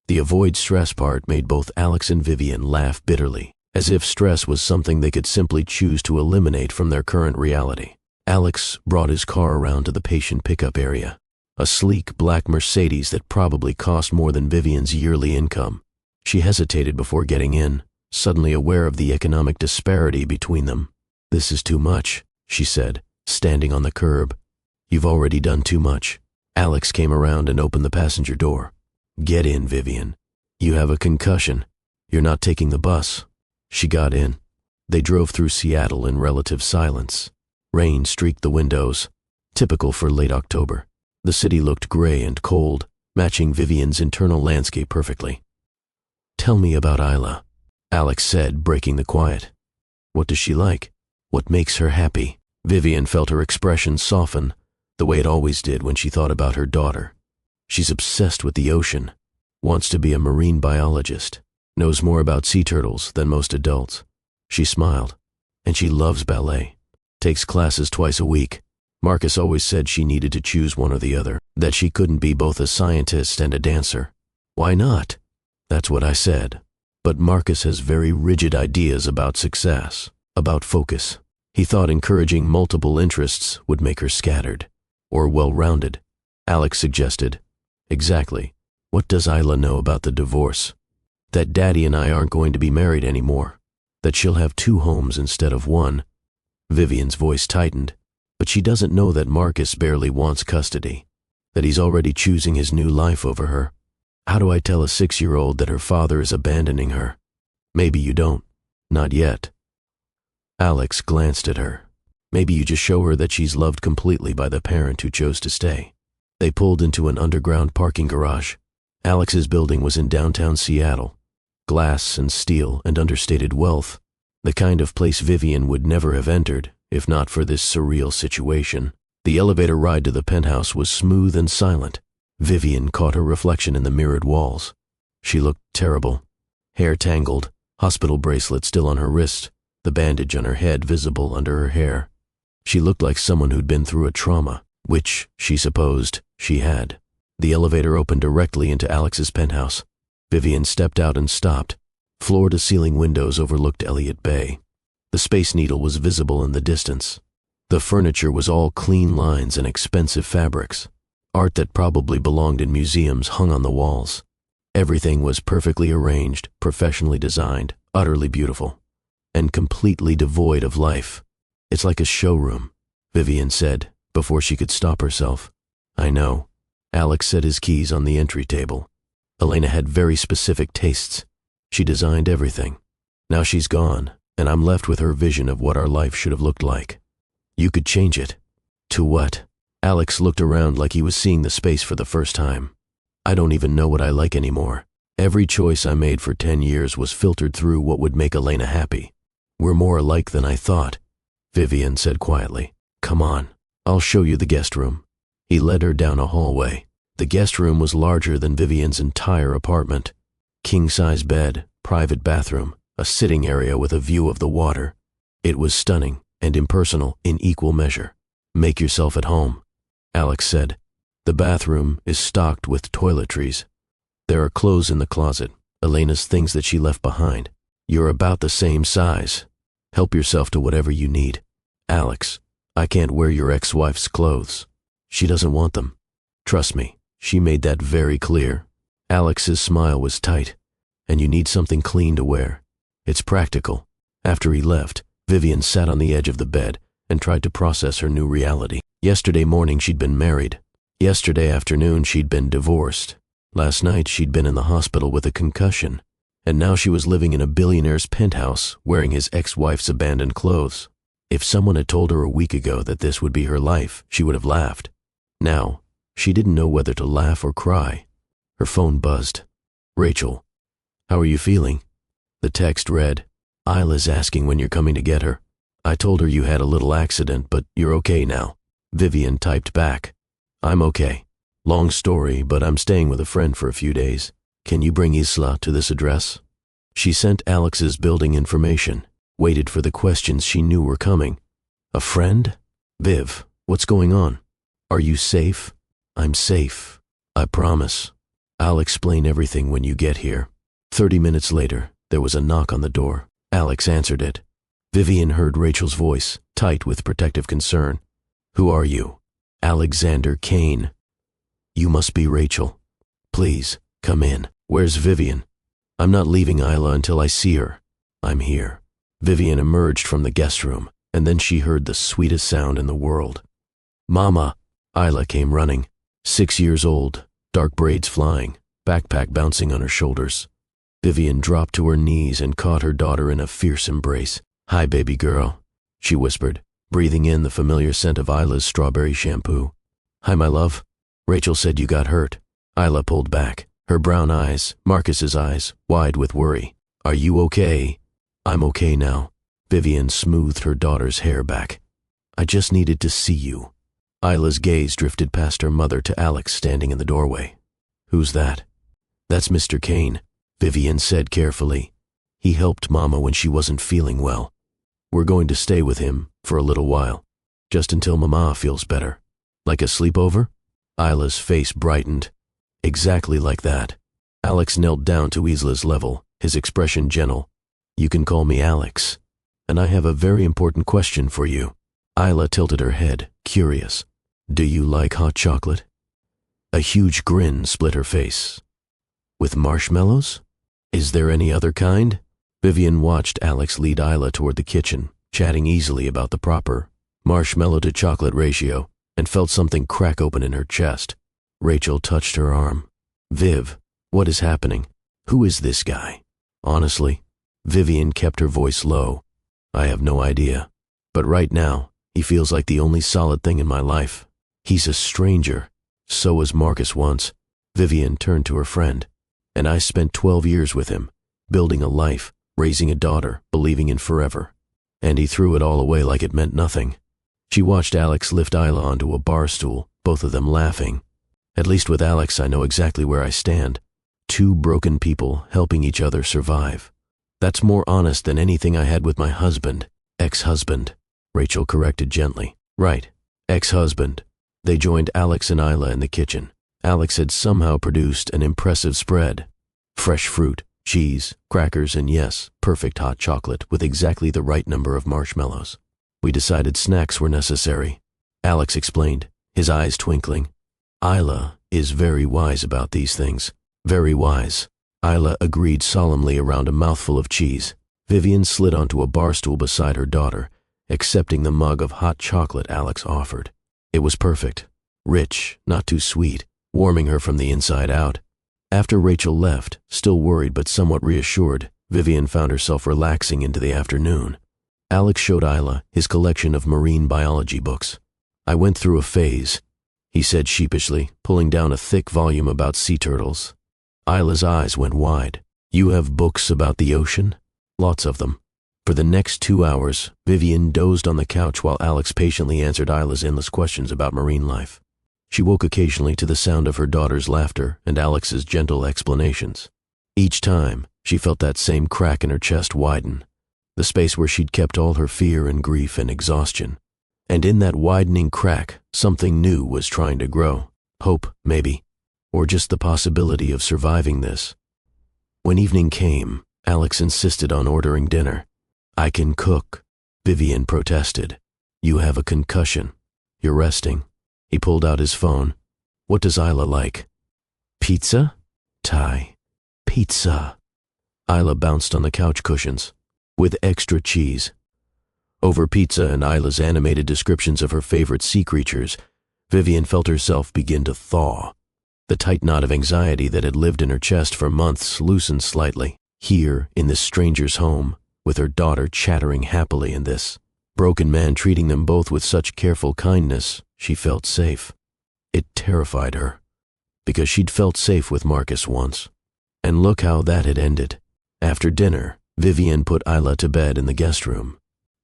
Speaker 1: The avoid stress part made both Alex and Vivian laugh bitterly, as if stress was something they could simply choose to eliminate from their current reality. Alex brought his car around to the patient pickup area, a sleek black Mercedes that probably cost more than Vivian's yearly income. She hesitated before getting in, suddenly aware of the economic disparity between them. This is too much, she said, standing on the curb. You've already done too much. Alex came around and opened the passenger door. Get in, Vivian. You have a concussion. You're not taking the bus. She got in. They drove through Seattle in relative silence. Rain streaked the windows, typical for late October. The city looked gray and cold, matching Vivian's internal landscape perfectly. Tell me about Isla, Alex said, breaking the quiet. What does she like? What makes her happy? Vivian felt her expression soften, the way it always did when she thought about her daughter. She's obsessed with the ocean, wants to be a marine biologist, knows more about sea turtles than most adults. She smiled, and she loves ballet, takes classes twice a week. Marcus always said she needed to choose one or the other, that she couldn't be both a scientist and a dancer. Why not? That's what I said. But Marcus has very rigid ideas about success, about focus. He thought encouraging multiple interests would make her scattered, or well-rounded. Alex suggested, exactly. What does Isla know about the divorce? That Daddy and I aren't going to be married anymore. That she'll have 2 homes instead of 1. Vivian's voice tightened. But she doesn't know that Marcus barely wants custody, that he's already choosing his new life over her. How do I tell a 6-year-old that her father is abandoning her? Maybe you don't. Not yet. Alex glanced at her. Maybe you just show her that she's loved completely by the parent who chose to stay. They pulled into an underground parking garage. Alex's building was in downtown Seattle. glass and steel and understated wealth, the kind of place Vivian would never have entered if not for this surreal situation. The elevator ride to the penthouse was smooth and silent. Vivian caught her reflection in the mirrored walls. She looked terrible. Hair tangled, hospital bracelet still on her wrist, the bandage on her head visible under her hair. She looked like someone who'd been through a trauma, which, she supposed, she had. The elevator opened directly into Alex's penthouse. Vivian stepped out and stopped. Floor-to-ceiling windows overlooked Elliott Bay. The Space Needle was visible in the distance. The furniture was all clean lines and expensive fabrics. Art that probably belonged in museums hung on the walls. Everything was perfectly arranged, professionally designed, utterly beautiful, and completely devoid of life. "It's like a showroom," Vivian said, before she could stop herself. "I know." Alex set his keys on the entry table. Elena had very specific tastes. She designed everything. Now she's gone, and I'm left with her vision of what our life should have looked like. "You could change it." "To what?" Alex looked around like he was seeing the space for the first time. "I don't even know what I like anymore. Every choice I made for 10 years was filtered through what would make Elena happy. We're more alike than I thought," Vivian said quietly. "Come on, I'll show you the guest room." He led her down a hallway. The guest room was larger than Vivian's entire apartment. King-size bed, private bathroom, a sitting area with a view of the water. It was stunning and impersonal in equal measure. "Make yourself at home," Alex said. "The bathroom is stocked with toiletries. There are clothes in the closet, Elena's things that she left behind. You're about the same size. Help yourself to whatever you need. Alex, I can't wear your ex-wife's clothes. She doesn't want them. Trust me, she made that very clear." Alex's smile was tight. "And you need something clean to wear. It's practical." After he left, Vivian sat on the edge of the bed and tried to process her new reality. Yesterday morning she'd been married. Yesterday afternoon she'd been divorced. Last night she'd been in the hospital with a concussion. And now she was living in a billionaire's penthouse wearing his ex-wife's abandoned clothes. If someone had told her a week ago that this would be her life, she would have laughed. Now, she didn't know whether to laugh or cry. Her phone buzzed. "Rachel, how are you feeling?" The text read, "Isla's asking when you're coming to get her. I told her you had a little accident, but you're okay now." Vivian typed back, "I'm okay. Long story, but I'm staying with a friend for a few days. Can you bring Isla to this address?" She sent Alex's building information, waited for the questions she knew were coming. "A friend? Viv, what's going on? Are you safe?" "I'm safe. I promise. I'll explain everything when you get here." 30 minutes later, there was a knock on the door. Alex answered it. Vivian heard Rachel's voice, tight with protective concern. "Who are you?" "Alexander Kane." "You must be Rachel. Please, come in." "Where's Vivian?" "I'm not leaving Isla until I see her." "I'm here." Vivian emerged from the guest room, and then she heard the sweetest sound in the world. "Mama!" Isla came running. 6 years old, dark braids flying, backpack bouncing on her shoulders. Vivian dropped to her knees and caught her daughter in a fierce embrace. "Hi, baby girl," she whispered, breathing in the familiar scent of Isla's strawberry shampoo. "Hi, my love. Rachel said you got hurt." Isla pulled back, her brown eyes, Marcus's eyes, wide with worry. "Are you okay?" "I'm okay now." Vivian smoothed her daughter's hair back. "I just needed to see you." Isla's gaze drifted past her mother to Alex standing in the doorway. "Who's that?" "That's Mr. Kane," Vivian said carefully. "He helped Mama when she wasn't feeling well. We're going to stay with him for a little while, just until Mama feels better." "Like a sleepover?" Isla's face brightened. "Exactly like that." Alex knelt down to Isla's level, his expression gentle. "You can call me Alex, and I have a very important question for you." Isla tilted her head, curious. "Do you like hot chocolate?" A huge grin split her face. "With marshmallows? Is there any other kind?" Vivian watched Alex lead Isla toward the kitchen, chatting easily about the proper marshmallow to chocolate ratio, and felt something crack open in her chest. Rachel touched her arm. "Viv, what is happening? Who is this guy?" "Honestly," Vivian kept her voice low, "I have no idea. But right now, he feels like the only solid thing in my life. He's a stranger. So was Marcus once." Vivian turned to her friend. "And I spent 12 years with him. building a life, raising a daughter, believing in forever. And he threw it all away like it meant nothing. She watched Alex lift Isla onto a bar stool, both of them laughing. At least with Alex, I know exactly where I stand. Two broken people helping each other survive. That's more honest than anything I had with my husband, ex-husband. Rachel corrected gently. Right, ex-husband. They joined Alex and Isla in the kitchen. Alex had somehow produced an impressive spread. Fresh fruit, cheese, crackers, and yes, perfect hot chocolate with exactly the right number of marshmallows. We decided snacks were necessary. Alex explained, his eyes twinkling. Isla is very wise about these things. Very wise. Isla agreed solemnly around a mouthful of cheese. Vivian slid onto a bar stool beside her daughter, accepting the mug of hot chocolate Alex offered. It was perfect. Rich, not too sweet, warming her from the inside out. After Rachel left, still worried but somewhat reassured, Vivian found herself relaxing into the afternoon. Alex showed Isla his collection of marine biology books. I went through a phase, he said sheepishly, pulling down a thick volume about sea turtles. Isla's eyes went wide. You have books about the ocean? Lots of them. For the next 2 hours, Vivian dozed on the couch while Alex patiently answered Isla's endless questions about marine life. She woke occasionally to the sound of her daughter's laughter and Alex's gentle explanations. Each time, she felt that same crack in her chest widen, the space where she'd kept all her fear and grief and exhaustion. And in that widening crack, something new was trying to grow. Hope, maybe, or just the possibility of surviving this. When evening came, Alex insisted on ordering dinner. I can cook, Vivian protested. You have a concussion. You're resting. He pulled out his phone. What does Isla like? Pizza? Ty. Pizza. Isla bounced on the couch cushions. With extra cheese. Over pizza and Isla's animated descriptions of her favorite sea creatures, Vivian felt herself begin to thaw. The tight knot of anxiety that had lived in her chest for months loosened slightly. Here, in this stranger's home, with her daughter chattering happily in this broken man treating them both with such careful kindness, she felt safe. It terrified her, because she'd felt safe with Marcus once. And look how that had ended. After dinner, Vivian put Isla to bed in the guest room.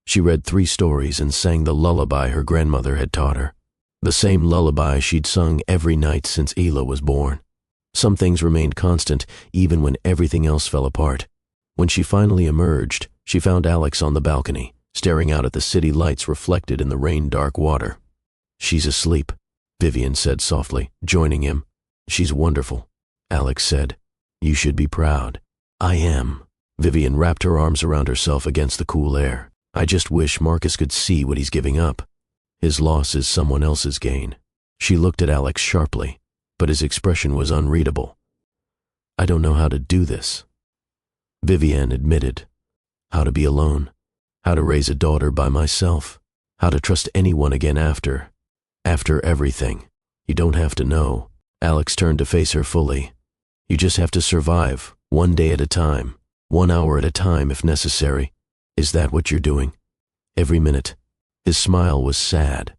Speaker 1: She read 3 stories and sang the lullaby her grandmother had taught her. The same lullaby she'd sung every night since Isla was born. Some things remained constant even when everything else fell apart. When she finally emerged, she found Alex on the balcony, staring out at the city lights reflected in the rain-dark water. She's asleep, Vivian said softly, joining him. She's wonderful, Alex said. You should be proud. I am. Vivian wrapped her arms around herself against the cool air. I just wish Marcus could see what he's giving up. His loss is someone else's gain. She looked at Alex sharply, but his expression was unreadable. I don't know how to do this. Vivian admitted. How to be alone. How to raise a daughter by myself. How to trust anyone again after everything. You don't have to know. Alex turned to face her fully. You just have to survive, one day at a time, 1 hour at a time if necessary. Is that what you're doing? Every minute. His smile was sad,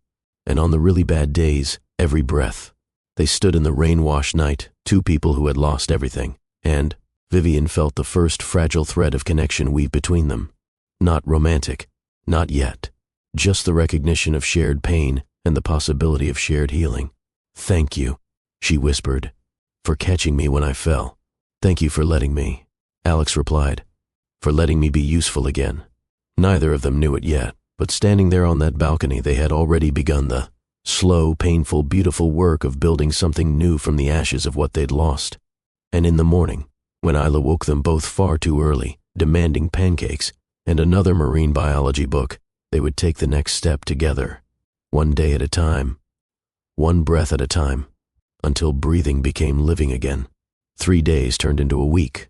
Speaker 1: and on the really bad days, every breath. They stood in the rain-washed night, 2 people who had lost everything, and Vivian felt the first fragile thread of connection weave between them. Not romantic, not yet. Just the recognition of shared pain and the possibility of shared healing. Thank you, she whispered, for catching me when I fell. Thank you for letting me, Alex replied, for letting me be useful again. Neither of them knew it yet, but standing there on that balcony they had already begun the slow, painful, beautiful work of building something new from the ashes of what they'd lost. And in the morning, when Isla woke them both far too early, demanding pancakes and another marine biology book, they would take the next step together, one day at a time, one breath at a time, until breathing became living again. 3 days turned into a week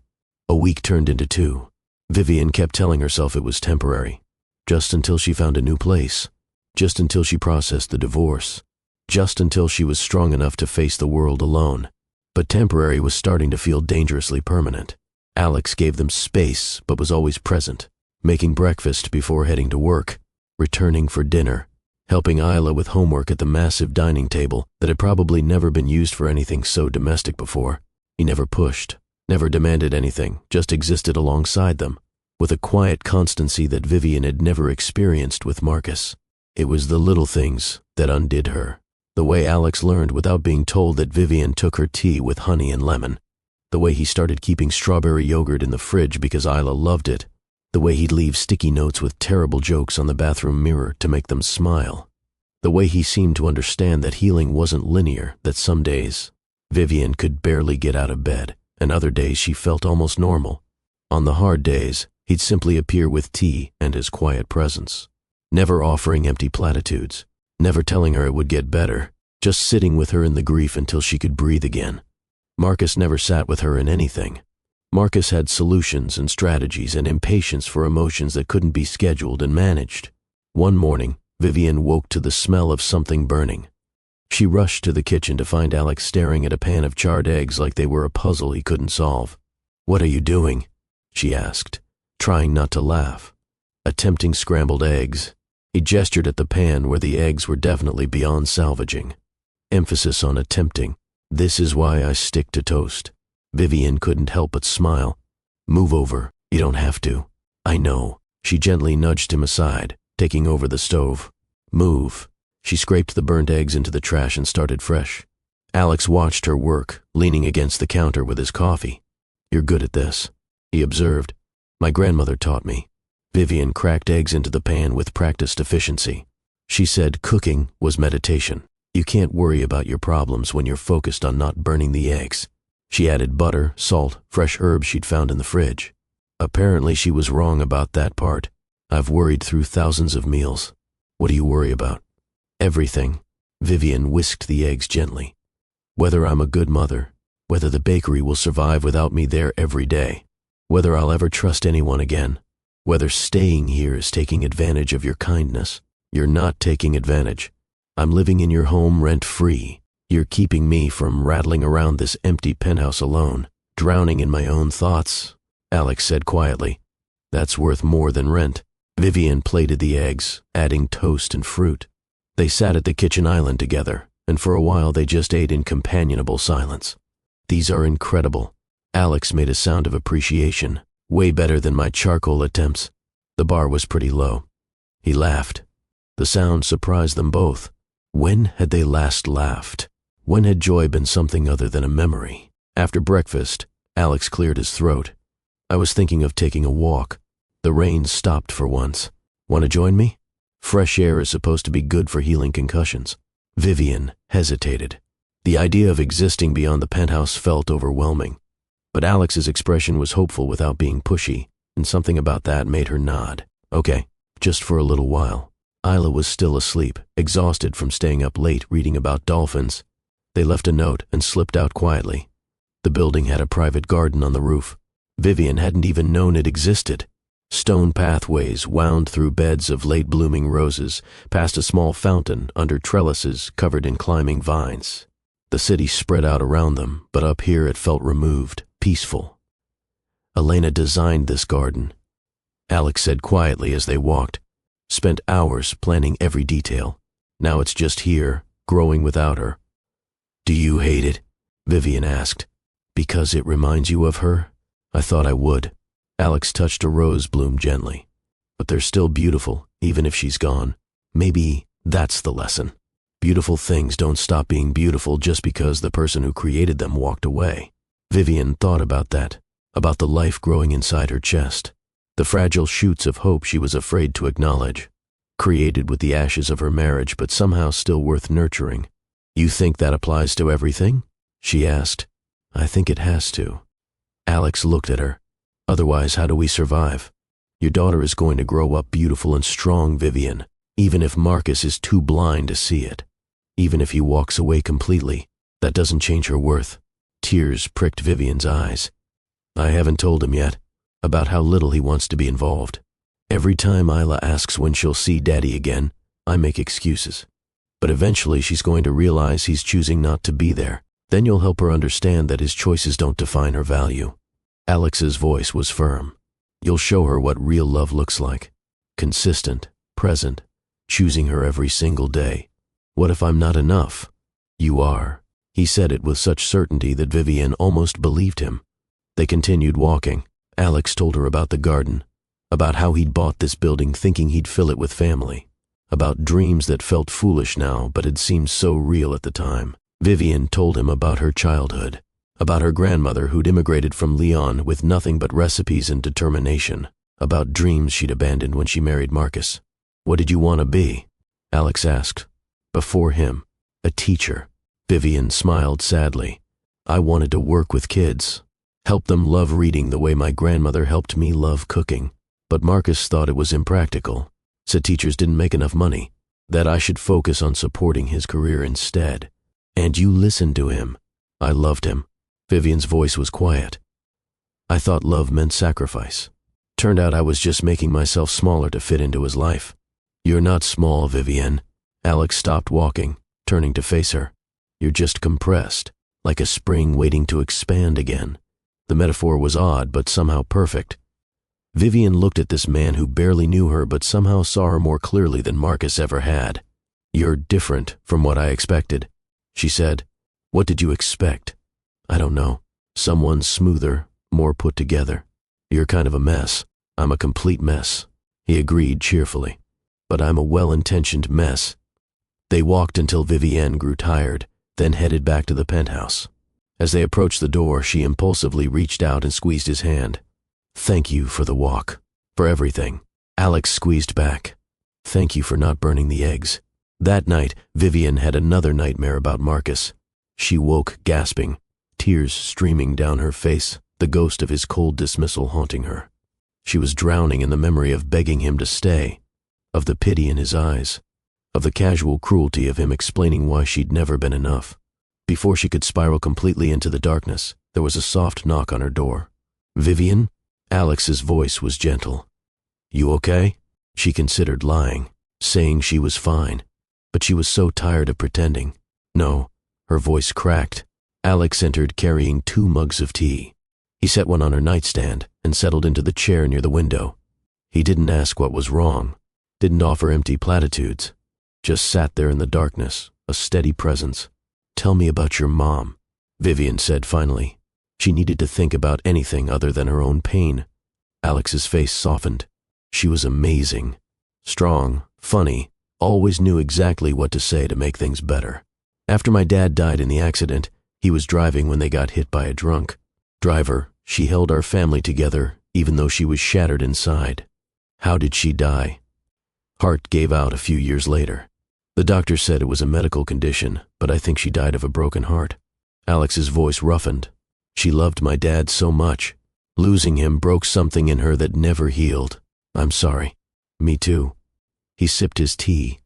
Speaker 1: turned into 2. Vivian kept telling herself it was temporary, just until she found a new place, just until she processed the divorce, just until she was strong enough to face the world alone. But temporary was starting to feel dangerously permanent. Alex gave them space but was always present, making breakfast before heading to work, returning for dinner, helping Isla with homework at the massive dining table that had probably never been used for anything so domestic before. He never pushed, never demanded anything, just existed alongside them, with a quiet constancy that Vivian had never experienced with Marcus. It was the little things that undid her. The way Alex learned without being told that Vivian took her tea with honey and lemon. The way he started keeping strawberry yogurt in the fridge because Isla loved it. The way he'd leave sticky notes with terrible jokes on the bathroom mirror to make them smile. The way he seemed to understand that healing wasn't linear, that some days Vivian could barely get out of bed, and other days she felt almost normal. On the hard days, he'd simply appear with tea and his quiet presence, never offering empty platitudes, never telling her it would get better, just sitting with her in the grief until she could breathe again. Marcus never sat with her in anything. Marcus had solutions and strategies and impatience for emotions that couldn't be scheduled and managed. One morning, Vivian woke to the smell of something burning. She rushed to the kitchen to find Alex staring at a pan of charred eggs like they were a puzzle he couldn't solve. "What are you doing?" she asked, trying not to laugh. "Attempting scrambled eggs." He gestured at the pan where the eggs were definitely beyond salvaging. Emphasis on attempting. "This is why I stick to toast." Vivian couldn't help but smile. "Move over. You don't have to." "I know." She gently nudged him aside, taking over the stove. "Move." She scraped the burnt eggs into the trash and started fresh. Alex watched her work, leaning against the counter with his coffee. "You're good at this," he observed. "My grandmother taught me." Vivian cracked eggs into the pan with practiced efficiency. She said cooking was meditation. You can't worry about your problems when you're focused on not burning the eggs. She added butter, salt, fresh herbs she'd found in the fridge. Apparently she was wrong about that part. "I've worried through thousands of meals." "What do you worry about?" "Everything." Vivian whisked the eggs gently. "Whether I'm a good mother, whether the bakery will survive without me there every day, whether I'll ever trust anyone again, whether staying here is taking advantage of your kindness." "You're not taking advantage. I'm living in your home rent-free. You're keeping me from rattling around this empty penthouse alone, drowning in my own thoughts," Alex said quietly. "That's worth more than rent." Vivian plated the eggs, adding toast and fruit. They sat at the kitchen island together, and for a while they just ate in companionable silence. "These are incredible." Alex made a sound of appreciation. "Way better than my charcoal attempts." The bar was pretty low. He laughed. The sound surprised them both. When had they last laughed? When had joy been something other than a memory? After breakfast, Alex cleared his throat. "I was thinking of taking a walk. The rain stopped for once. Want to join me? Fresh air is supposed to be good for healing concussions." Vivian hesitated. The idea of existing beyond the penthouse felt overwhelming. But Alex's expression was hopeful without being pushy, and something about that made her nod. "Okay, just for a little while." Isla was still asleep, exhausted from staying up late reading about dolphins. They left a note and slipped out quietly. The building had a private garden on the roof. Vivian hadn't even known it existed. Stone pathways wound through beds of late-blooming roses, past a small fountain under trellises covered in climbing vines. The city spread out around them, but up here it felt removed, peaceful. "Elena designed this garden," Alex said quietly as they walked. "Spent hours planning every detail. Now it's just here, growing without her." "Do you hate it?" Vivian asked. "Because it reminds you of her? I thought I would." Alex touched a rose bloom gently. "But they're still beautiful, even if she's gone. Maybe that's the lesson. Beautiful things don't stop being beautiful just because the person who created them walked away." Vivian thought about that, about the life growing inside her chest, the fragile shoots of hope she was afraid to acknowledge, created with the ashes of her marriage but somehow still worth nurturing. "You think that applies to everything?" she asked. "I think it has to." Alex looked at her. "Otherwise, how do we survive? Your daughter is going to grow up beautiful and strong, Vivian, even if Marcus is too blind to see it. Even if he walks away completely, that doesn't change her worth." Tears pricked Vivian's eyes. "I haven't told him yet about how little he wants to be involved. Every time Isla asks when she'll see Daddy again, I make excuses. But eventually she's going to realize he's choosing not to be there. Then you'll help her understand that his choices don't define her value." Alex's voice was firm. "You'll show her what real love looks like. Consistent, present, choosing her every single day. What if I'm not enough?" "You are." He said it with such certainty that Vivian almost believed him. They continued walking. Alex told her about the garden, about how he'd bought this building thinking he'd fill it with family, about dreams that felt foolish now but had seemed so real at the time. Vivian told him about her childhood, about her grandmother who'd immigrated from Lyon with nothing but recipes and determination, about dreams she'd abandoned when she married Marcus. "What did you want to be?" Alex asked. Before him, a teacher. Vivian smiled sadly. "I wanted to work with kids, help them love reading the way my grandmother helped me love cooking. But Marcus thought it was impractical, said teachers didn't make enough money, that I should focus on supporting his career instead. And you listened to him." "I loved him." Vivian's voice was quiet. "I thought love meant sacrifice. Turned out I was just making myself smaller to fit into his life." "You're not small, Vivian." Alex stopped walking, turning to face her. "You're just compressed, like a spring waiting to expand again." The metaphor was odd, but somehow perfect. Vivian looked at this man who barely knew her but somehow saw her more clearly than Marcus ever had. "You're different from what I expected," she said. "What did you expect?" "I don't know. Someone smoother, more put together." "You're kind of a mess." "I'm a complete mess," he agreed cheerfully. "But I'm a well-intentioned mess." They walked until Vivienne grew tired, then headed back to the penthouse. As they approached the door, she impulsively reached out and squeezed his hand. "Thank you for the walk, for everything." Alex squeezed back. "Thank you for not burning the eggs." That night, Vivian had another nightmare about Marcus. She woke gasping, tears streaming down her face, the ghost of his cold dismissal haunting her. She was drowning in the memory of begging him to stay, of the pity in his eyes, of the casual cruelty of him explaining why she'd never been enough. Before she could spiral completely into the darkness, there was a soft knock on her door. "Vivian?" Alex's voice was gentle. "You okay?" She considered lying, saying she was fine, but she was so tired of pretending. "No." Her voice cracked. Alex entered carrying 2 mugs of tea. He set one on her nightstand and settled into the chair near the window. He didn't ask what was wrong, didn't offer empty platitudes, just sat there in the darkness, a steady presence. "Tell me about your mom," Vivian said finally. She needed to think about anything other than her own pain. Alex's face softened. She was amazing. Strong, funny, always knew exactly what to say to make things better. "After my dad died in the accident, he was driving when they got hit by a drunk driver. She held our family together, even though she was shattered inside." "How did she die?" "Heart gave out a few years later. The doctor said it was a medical condition, but I think she died of a broken heart." Alex's voice roughened. "She loved my dad so much. Losing him broke something in her that never healed. I'm sorry." "Me too." He sipped his tea.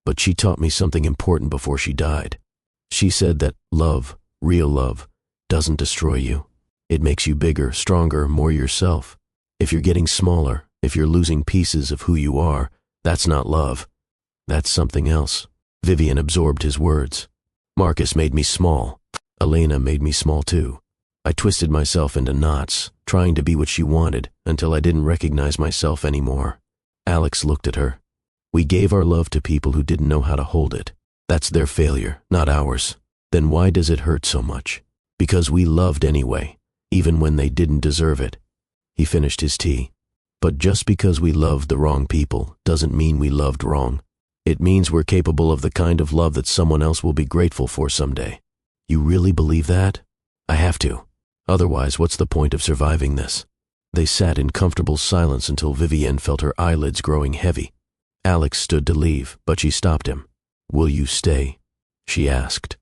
Speaker 1: "But she taught me something important before she died. She said that love, real love, doesn't destroy you. It makes you bigger, stronger, more yourself. If you're getting smaller, if you're losing pieces of who you are, that's not love. That's something else." Vivian absorbed his words. "Marcus made me small. Elena made me small too. I twisted myself into knots, trying to be what she wanted, until I didn't recognize myself anymore." Alex looked at her. "We gave our love to people who didn't know how to hold it. That's their failure, not ours. Then why does it hurt so much? Because we loved anyway, even when they didn't deserve it." He finished his tea. "But just because we loved the wrong people doesn't mean we loved wrong. It means we're capable of the kind of love that someone else will be grateful for someday." "You really believe that?" "I have to. Otherwise, what's the point of surviving this?" They sat in comfortable silence until Vivienne felt her eyelids growing heavy. Alex stood to leave, but she stopped him. "Will you stay?" she asked.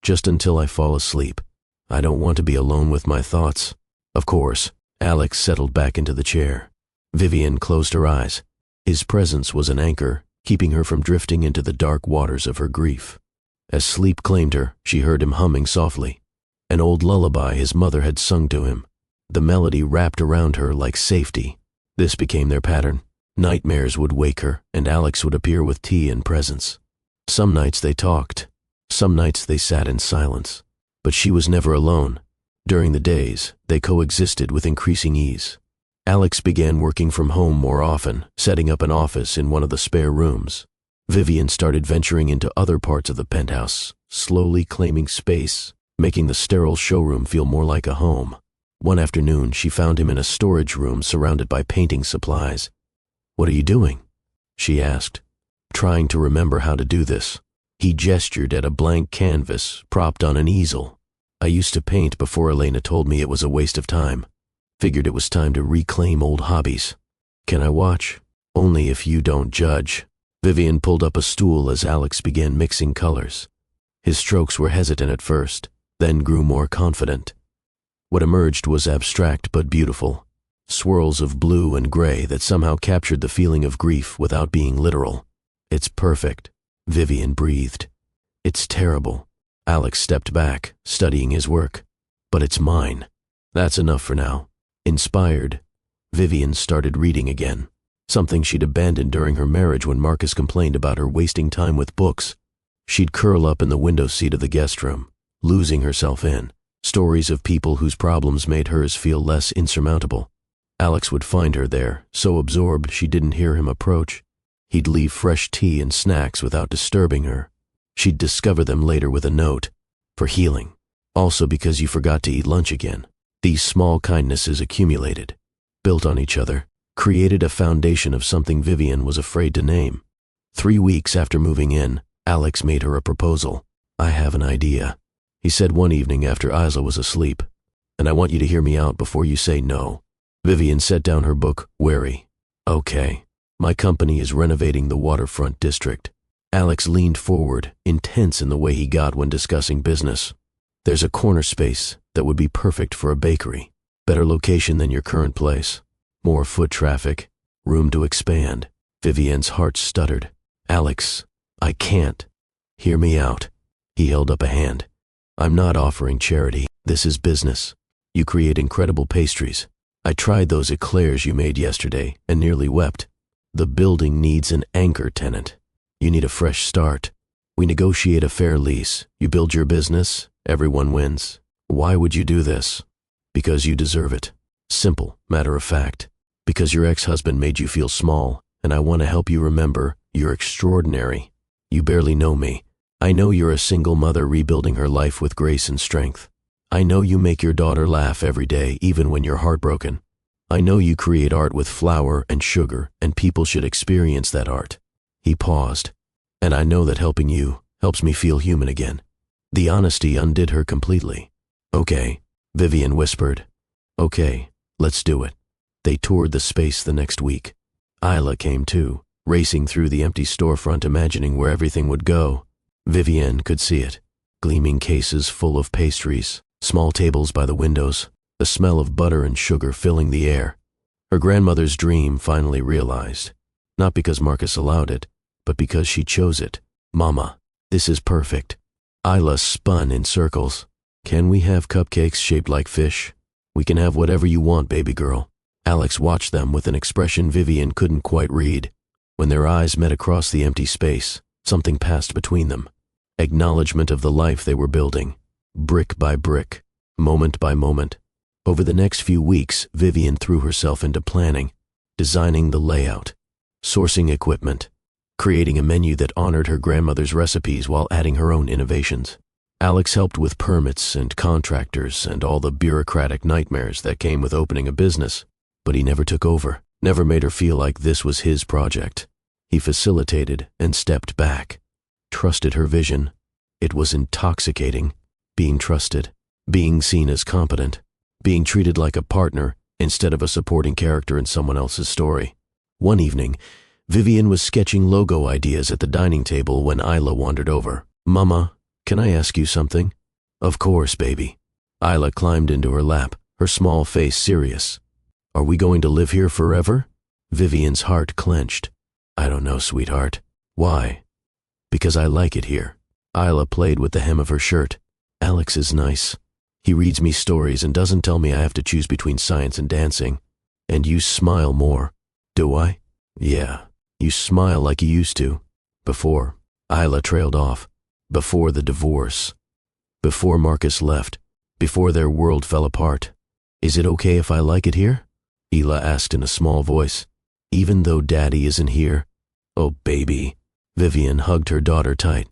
Speaker 1: "Just until I fall asleep. I don't want to be alone with my thoughts." "Of course." Alex settled back into the chair. Vivian closed her eyes. His presence was an anchor, keeping her from drifting into the dark waters of her grief. As sleep claimed her, she heard him humming softly, an old lullaby his mother had sung to him. The melody wrapped around her like safety. This became their pattern. Nightmares would wake her, and Alex would appear with tea and presents. Some nights they talked. Some nights they sat in silence. But she was never alone. During the days, they coexisted with increasing ease. Alex began working from home more often, setting up an office in one of the spare rooms. Vivian started venturing into other parts of the penthouse, slowly claiming space, making the sterile showroom feel more like a home. One afternoon, she found him in a storage room surrounded by painting supplies. "What are you doing?" she asked, trying to remember how to do this. He gestured at a blank canvas propped on an easel. "I used to paint before Elena told me it was a waste of time. Figured it was time to reclaim old hobbies. Can I watch?" "Only if you don't judge." Vivian pulled up a stool as Alex began mixing colors. His strokes were hesitant at first, then grew more confident. What emerged was abstract but beautiful, swirls of blue and gray that somehow captured the feeling of grief without being literal. "It's perfect," Vivian breathed. "It's terrible." Alex stepped back, studying his work. "But it's mine." "That's enough for now." Inspired, Vivian started reading again, something she'd abandoned during her marriage when Marcus complained about her wasting time with books. She'd curl up in the window seat of the guest room, losing herself in stories of people whose problems made hers feel less insurmountable. Alex would find her there, so absorbed she didn't hear him approach. He'd leave fresh tea and snacks without disturbing her. She'd discover them later with a note, "For healing. Also because you forgot to eat lunch again." These small kindnesses accumulated, built on each other, created a foundation of something Vivian was afraid to name. 3 weeks after moving in, Alex made her a proposal. "I have an idea," he said one evening after Isla was asleep, "and I want you to hear me out before you say no." Vivian set down her book, wary. "Okay. My company is renovating the waterfront district." Alex leaned forward, intense in the way he got when discussing business. "There's a corner space that would be perfect for a bakery. Better location than your current place. More foot traffic. Room to expand." Vivian's heart stuttered. "Alex, I can't." "Hear me out." He held up a hand. "I'm not offering charity. This is business. You create incredible pastries. I tried those eclairs you made yesterday and nearly wept. The building needs an anchor tenant. You need a fresh start. We negotiate a fair lease. You build your business. Everyone wins. Why would you do this? Because you deserve it. Simple, matter of fact. Because your ex-husband made you feel small, and I want to help you remember you're extraordinary. You barely know me. I know you're a single mother rebuilding her life with grace and strength. I know you make your daughter laugh every day, even when you're heartbroken. I know you create art with flour and sugar, and people should experience that art." He paused. "And I know that helping you helps me feel human again." The honesty undid her completely. "Okay," Vivian whispered. "Okay, let's do it." They toured the space the next week. Isla came too, racing through the empty storefront imagining where everything would go. Vivian could see it. Gleaming cases full of pastries, small tables by the windows, the smell of butter and sugar filling the air. Her grandmother's dream finally realized. Not because Marcus allowed it, but because she chose it. "Mama, this is perfect." Isla spun in circles. "Can we have cupcakes shaped like fish?" "We can have whatever you want, baby girl." Alex watched them with an expression Vivian couldn't quite read. When their eyes met across the empty space, something passed between them. Acknowledgement of the life they were building, brick by brick, moment by moment. Over the next few weeks, Vivian threw herself into planning, designing the layout, sourcing equipment, creating a menu that honored her grandmother's recipes while adding her own innovations. Alex helped with permits and contractors and all the bureaucratic nightmares that came with opening a business, but he never took over, never made her feel like this was his project. He facilitated and stepped back, trusted her vision. It was intoxicating, being trusted, being seen as competent, being treated like a partner instead of a supporting character in someone else's story. One evening, Vivian was sketching logo ideas at the dining table when Isla wandered over. "Mama, can I ask you something?" "Of course, baby." Isla climbed into her lap, her small face serious. "Are we going to live here forever?" Vivian's heart clenched. "I don't know, sweetheart." "Why?" "Because I like it here." Isla played with the hem of her shirt. "Alex is nice. He reads me stories and doesn't tell me I have to choose between science and dancing. And you smile more." "Do I?" "Yeah. You smile like you used to. Before." Isla trailed off. "Before the divorce. Before Marcus left. Before their world fell apart. Is it okay if I like it here?" Ela asked in a small voice. "Even though Daddy isn't here?" "Oh, baby." Vivian hugged her daughter tight.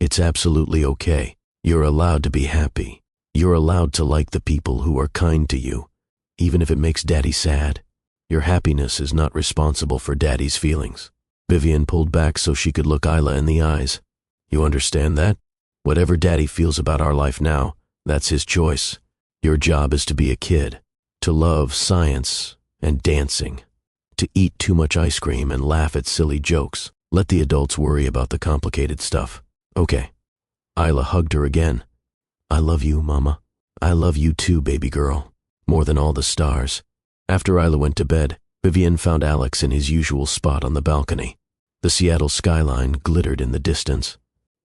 Speaker 1: "It's absolutely okay. You're allowed to be happy. You're allowed to like the people who are kind to you, even if it makes Daddy sad. Your happiness is not responsible for Daddy's feelings." Vivian pulled back so she could look Isla in the eyes. "You understand that? Whatever Daddy feels about our life now, that's his choice. Your job is to be a kid, to love science and dancing, to eat too much ice cream and laugh at silly jokes. Let the adults worry about the complicated stuff. Okay." Isla hugged her again. "I love you, Mama. I love you too, baby girl. More than all the stars." After Isla went to bed, Vivian found Alex in his usual spot on the balcony. The Seattle skyline glittered in the distance.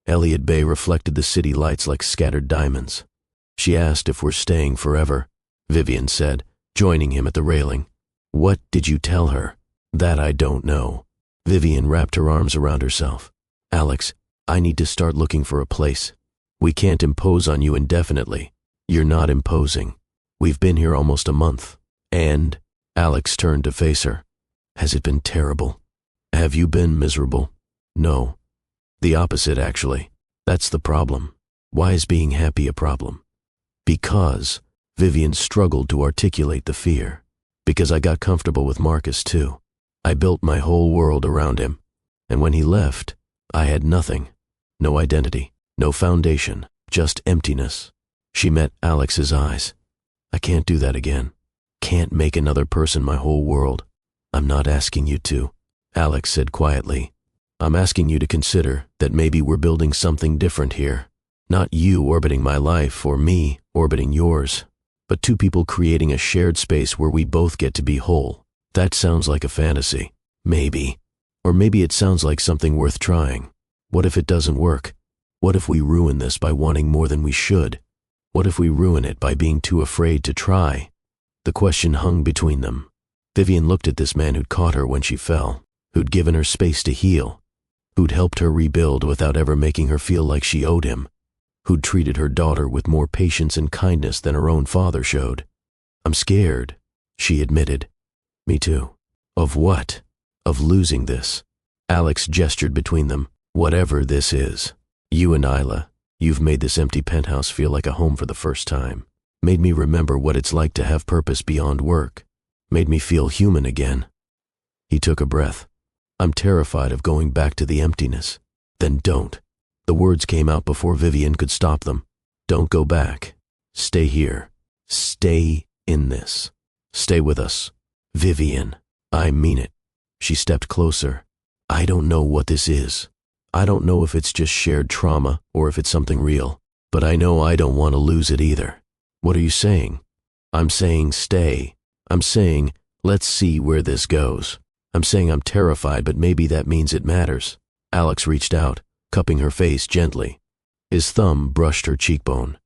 Speaker 1: Elliott Bay reflected the city lights like scattered diamonds. She asked if we're staying forever. Vivian said, joining him at the railing. "What did you tell her?" "That I don't know." Vivian wrapped her arms around herself. "Alex, I need to start looking for a place. We can't impose on you indefinitely. You're not imposing. We've been here almost a month. And," Alex turned to face her, "has it been terrible? Have you been miserable?" "No. The opposite, actually. That's the problem. Why is being happy a problem?" "Because," Vivian struggled to articulate the fear, "because I got comfortable with Marcus too. I built my whole world around him. And when he left, I had nothing. No identity, no foundation, just emptiness." She met Alex's eyes. "I can't do that again. Can't make another person my whole world." "I'm not asking you to," Alex said quietly. "I'm asking you to consider that maybe we're building something different here. Not you orbiting my life or me orbiting yours, but two people creating a shared space where we both get to be whole. That sounds like a fantasy. Maybe. Or maybe it sounds like something worth trying. What if it doesn't work? What if we ruin this by wanting more than we should? What if we ruin it by being too afraid to try?" The question hung between them. Vivian looked at this man who'd caught her when she fell, who'd given her space to heal, who'd helped her rebuild without ever making her feel like she owed him, who'd treated her daughter with more patience and kindness than her own father showed. "I'm scared," she admitted. "Me too." "Of what?" "Of losing this." Alex gestured between them. "Whatever this is. You and Isla, you've made this empty penthouse feel like a home for the first time. Made me remember what it's like to have purpose beyond work. Made me feel human again." He took a breath. "I'm terrified of going back to the emptiness." "Then don't." The words came out before Vivian could stop them. "Don't go back. Stay here. Stay in this. Stay with us. Vivian, I mean it." She stepped closer. "I don't know what this is. I don't know if it's just shared trauma or if it's something real, but I know I don't want to lose it either." "What are you saying?" "I'm saying stay. I'm saying let's see where this goes. I'm saying I'm terrified, but maybe that means it matters." Alex reached out, cupping her face gently. His thumb brushed her cheekbone.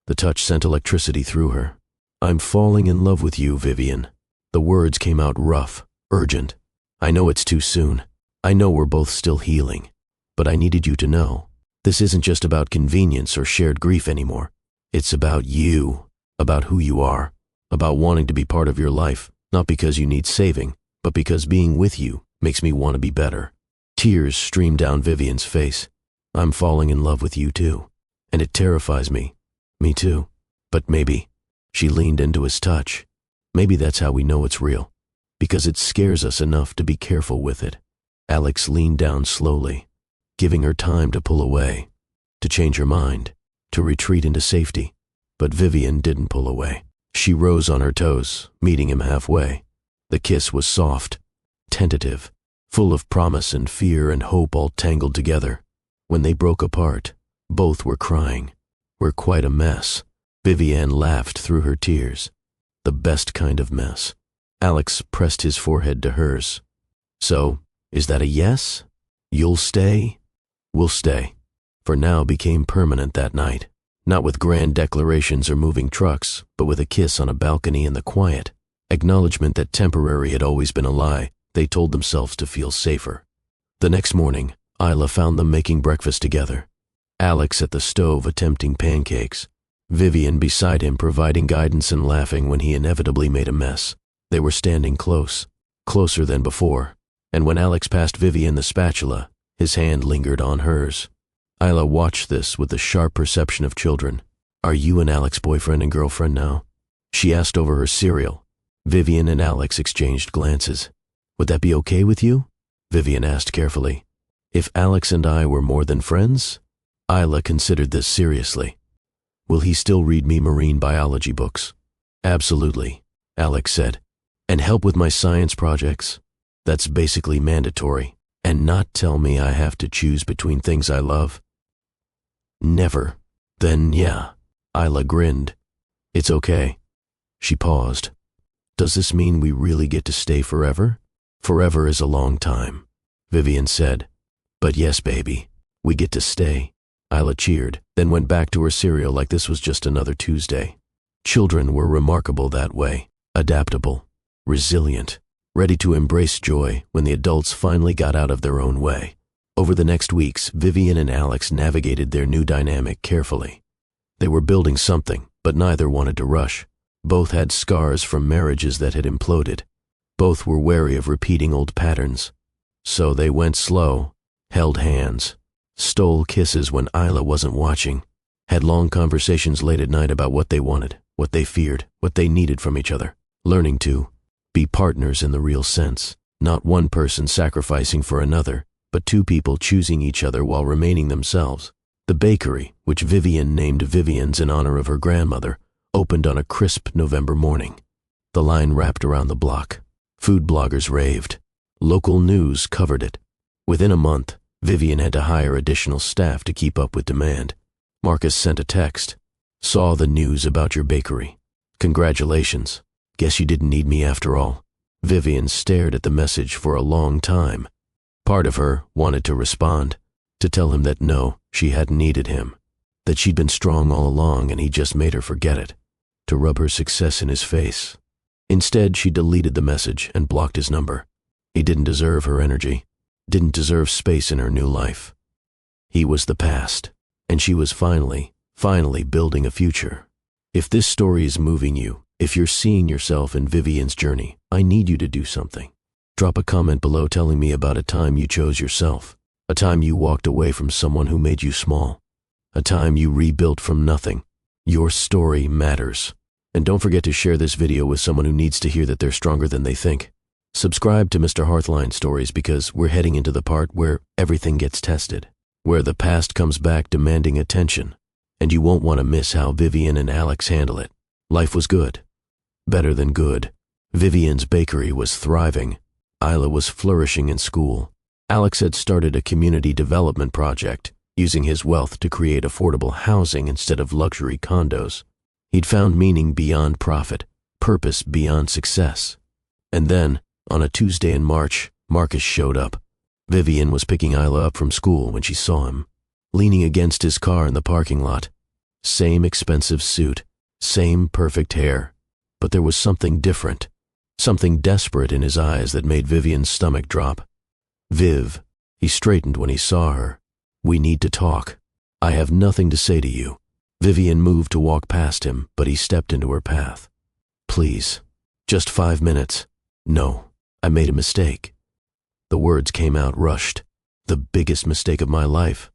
Speaker 1: The touch sent electricity through her. "I'm falling in love with you, Vivian." The words came out rough, urgent. "I know it's too soon. I know we're both still healing. But I needed you to know. This isn't just about convenience or shared grief anymore. It's about you, about who you are, about wanting to be part of your life, not because you need saving, but because being with you makes me want to be better." Tears streamed down Vivian's face. "I'm falling in love with you too, and it terrifies me." "Me too. But maybe," she leaned into his touch, "maybe that's how we know it's real, because it scares us enough to be careful with it." Alex leaned down slowly, giving her time to pull away, to change her mind, to retreat into safety. But Vivian didn't pull away. She rose on her toes, meeting him halfway. The kiss was soft, tentative, full of promise and fear and hope all tangled together. When they broke apart, both were crying. "We're quite a mess." Vivian laughed through her tears. "The best kind of mess." Alex pressed his forehead to hers. "So, is that a yes? You'll stay?" "We'll stay." For now became permanent that night, not with grand declarations or moving trucks, but with a kiss on a balcony in the quiet. Acknowledgement that temporary had always been a lie. They told themselves to feel safer. The next morning, Isla found them making breakfast together. Alex at the stove attempting pancakes. Vivian beside him providing guidance and laughing when he inevitably made a mess. They were standing close, closer than before, and when Alex passed Vivian the spatula, his hand lingered on hers. Isla watched this with the sharp perception of children. "Are you and Alex boyfriend and girlfriend now?" she asked over her cereal. Vivian and Alex exchanged glances. "Would that be okay with you?" Vivian asked carefully. "If Alex and I were more than friends?" Isla considered this seriously. "Will he still read me marine biology books?" "Absolutely," Alex said. "And help with my science projects? That's basically mandatory. And not tell me I have to choose between things I love?" "Never." "Then yeah." Isla grinned. "It's okay." She paused. "Does this mean we really get to stay forever?" "Forever is a long time," Vivian said. "But yes, baby, we get to stay." Isla cheered, then went back to her cereal like this was just another Tuesday. Children were remarkable that way, adaptable, resilient, ready to embrace joy when the adults finally got out of their own way. Over the next weeks, Vivian and Alex navigated their new dynamic carefully. They were building something, but neither wanted to rush. Both had scars from marriages that had imploded. Both were wary of repeating old patterns. So they went slow, held hands, stole kisses when Isla wasn't watching, had long conversations late at night about what they wanted, what they feared, what they needed from each other, learning to be partners in the real sense, not one person sacrificing for another, but two people choosing each other while remaining themselves. The bakery, which Vivian named Vivian's in honor of her grandmother, opened on a crisp November morning. The line wrapped around the block. Food bloggers raved. Local news covered it. Within a month, Vivian had to hire additional staff to keep up with demand. Marcus sent a text. "Saw the news about your bakery. Congratulations. Guess you didn't need me after all." Vivian stared at the message for a long time. Part of her wanted to respond, to tell him that no, she hadn't needed him, that she'd been strong all along and he just made her forget it, to rub her success in his face. Instead, she deleted the message and blocked his number. He didn't deserve her energy, didn't deserve space in her new life. He was the past, and she was finally building a future. If this story is moving you, if you're seeing yourself in Vivian's journey, I need you to do something. Drop a comment below telling me about a time you chose yourself, a time you walked away from someone who made you small, a time you rebuilt from nothing. Your story matters. And don't forget to share this video with someone who needs to hear that they're stronger than they think. Subscribe to Mr. Hearthline Stories because we're heading into the part where everything gets tested, where the past comes back demanding attention, and you won't want to miss how Vivian and Alex handle it. Life was good. Better than good. Vivian's bakery was thriving. Isla was flourishing in school. Alex had started a community development project, using his wealth to create affordable housing instead of luxury condos. He'd found meaning beyond profit, purpose beyond success. And then, on a Tuesday in March, Marcus showed up. Vivian was picking Isla up from school when she saw him, leaning against his car in the parking lot. Same expensive suit, same perfect hair. But there was something different, something desperate in his eyes that made Vivian's stomach drop. "Viv," he straightened when he saw her. "We need to talk. I have nothing to say to you." Vivian moved to walk past him, but he stepped into her path. "Please, just 5 minutes." "No, I made a mistake." The words came out rushed. "The biggest mistake of my life."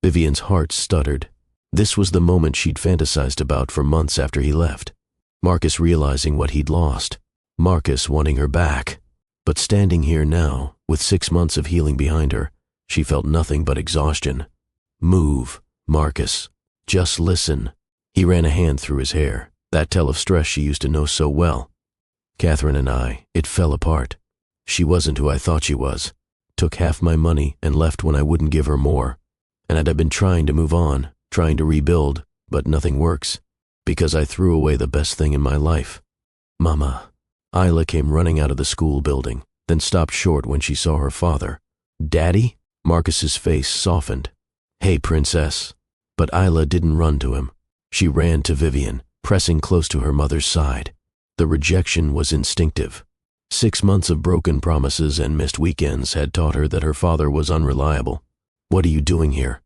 Speaker 1: Vivian's heart stuttered. This was the moment she'd fantasized about for months after he left. Marcus realizing what he'd lost. Marcus wanting her back. But standing here now, with 6 months of healing behind her, she felt nothing but exhaustion. "Move, Marcus. Just listen." He ran a hand through his hair, that tell of stress she used to know so well. "Catherine and it fell apart. She wasn't who I thought she was. Took half my money and left when I wouldn't give her more. And I've been trying to move on, trying to rebuild, but nothing works, because I threw away the best thing in my life." "Mama." Isla came running out of the school building, then stopped short when she saw her father. "Daddy?" Marcus's face softened. "Hey, princess." But Isla didn't run to him. She ran to Vivian, pressing close to her mother's side. The rejection was instinctive. 6 months of broken promises and missed weekends had taught her that her father was unreliable. "What are you doing here?"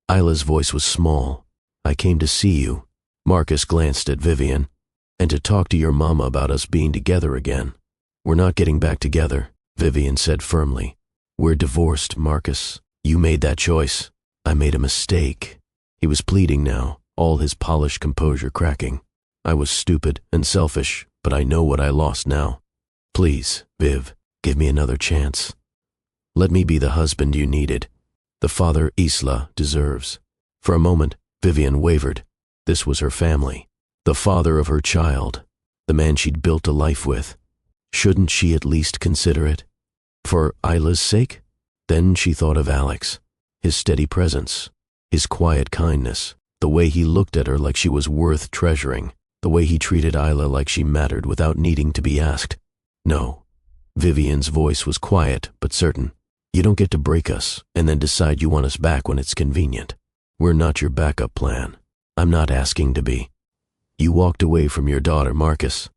Speaker 1: Isla's voice was small. "I came to see you." Marcus glanced at Vivian. "And to talk to your mama about us being together again." "We're not getting back together," Vivian said firmly. "We're divorced, Marcus. You made that choice. I made a mistake." He was pleading now, all his polished composure cracking. I was stupid and selfish, but I know what I lost now. Please, Viv, give me another chance. Let me be the husband you needed, the father Isla deserves. For a moment, Vivian wavered. This was her family, the father of her child, the man she'd built a life with. Shouldn't she at least consider it? For Isla's sake? Then she thought of Alex, his steady presence, his quiet kindness, the way he looked at her like she was worth treasuring, the way he treated Isla like she mattered without needing to be asked. No. Vivian's voice was quiet but certain. You don't get to break us and then decide you want us back when it's convenient. We're not your backup plan. I'm not asking to be. You walked away from your daughter, Marcus.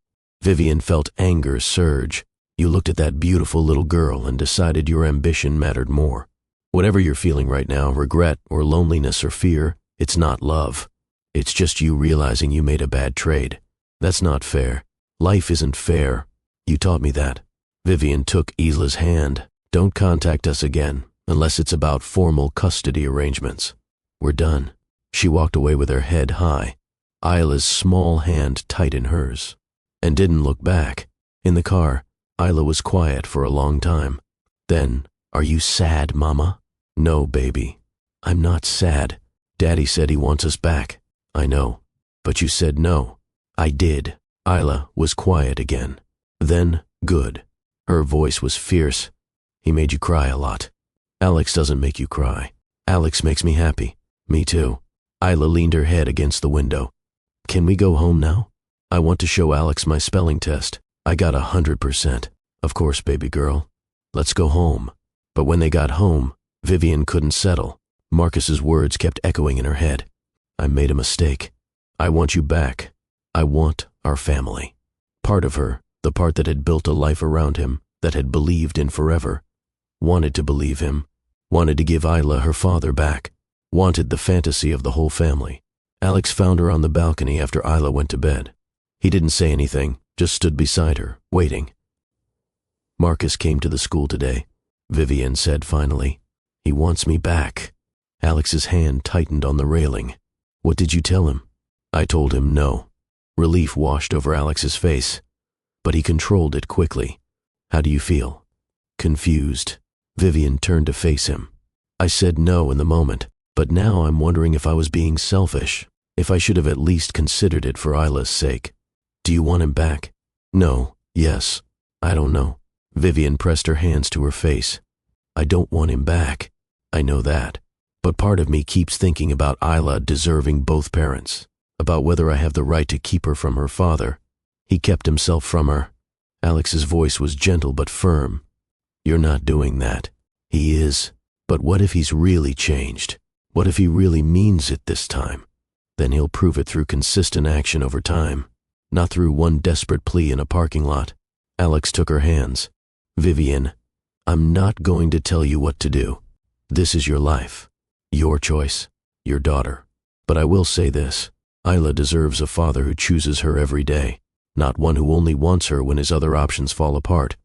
Speaker 1: Vivian felt anger surge. You looked at that beautiful little girl and decided your ambition mattered more. Whatever you're feeling right now, regret or loneliness or fear, it's not love. It's just you realizing you made a bad trade. That's not fair. Life isn't fair. You taught me that. Vivian took Isla's hand. Don't contact us again, unless it's about formal custody arrangements. We're done. She walked away with her head high, Isla's small hand tight in hers, and didn't look back. In the car, Isla was quiet for a long time. Then, are you sad, Mama? No, baby. I'm not sad. Daddy said he wants us back. I know. But you said no. I did. Isla was quiet again. Then, good. Her voice was fierce. He made you cry a lot. Alex doesn't make you cry. Alex makes me happy. Me too. Isla leaned her head against the window. Can we go home now? I want to show Alex my spelling test. I got 100%. Of course, baby girl. Let's go home. But when they got home, Vivian couldn't settle. Marcus's words kept echoing in her head. I made a mistake. I want you back. I want our family. Part of her, the part that had built a life around him, that had believed in forever, wanted to believe him, wanted to give Isla her father back, wanted the fantasy of the whole family. Alex found her on the balcony after Isla went to bed. He didn't say anything, just stood beside her, waiting. Marcus came to the school today, Vivian said finally. He wants me back. Alex's hand tightened on the railing. What did you tell him? I told him no. Relief washed over Alex's face, but he controlled it quickly. How do you feel? Confused. Vivian turned to face him. I said no in the moment, but now I'm wondering if I was being selfish, if I should have at least considered it for Isla's sake. Do you want him back? No. Yes. I don't know. Vivian pressed her hands to her face. I don't want him back. I know that. But part of me keeps thinking about Isla deserving both parents, about whether I have the right to keep her from her father. He kept himself from her. Alex's voice was gentle but firm. You're not doing that. He is. But what if he's really changed? What if he really means it this time? Then he'll prove it through consistent action over time, not through one desperate plea in a parking lot. Alex took her hands. Vivian, I'm not going to tell you what to do. This is your life. Your choice. Your daughter. But I will say this. Isla deserves a father who chooses her every day, not one who only wants her when his other options fall apart.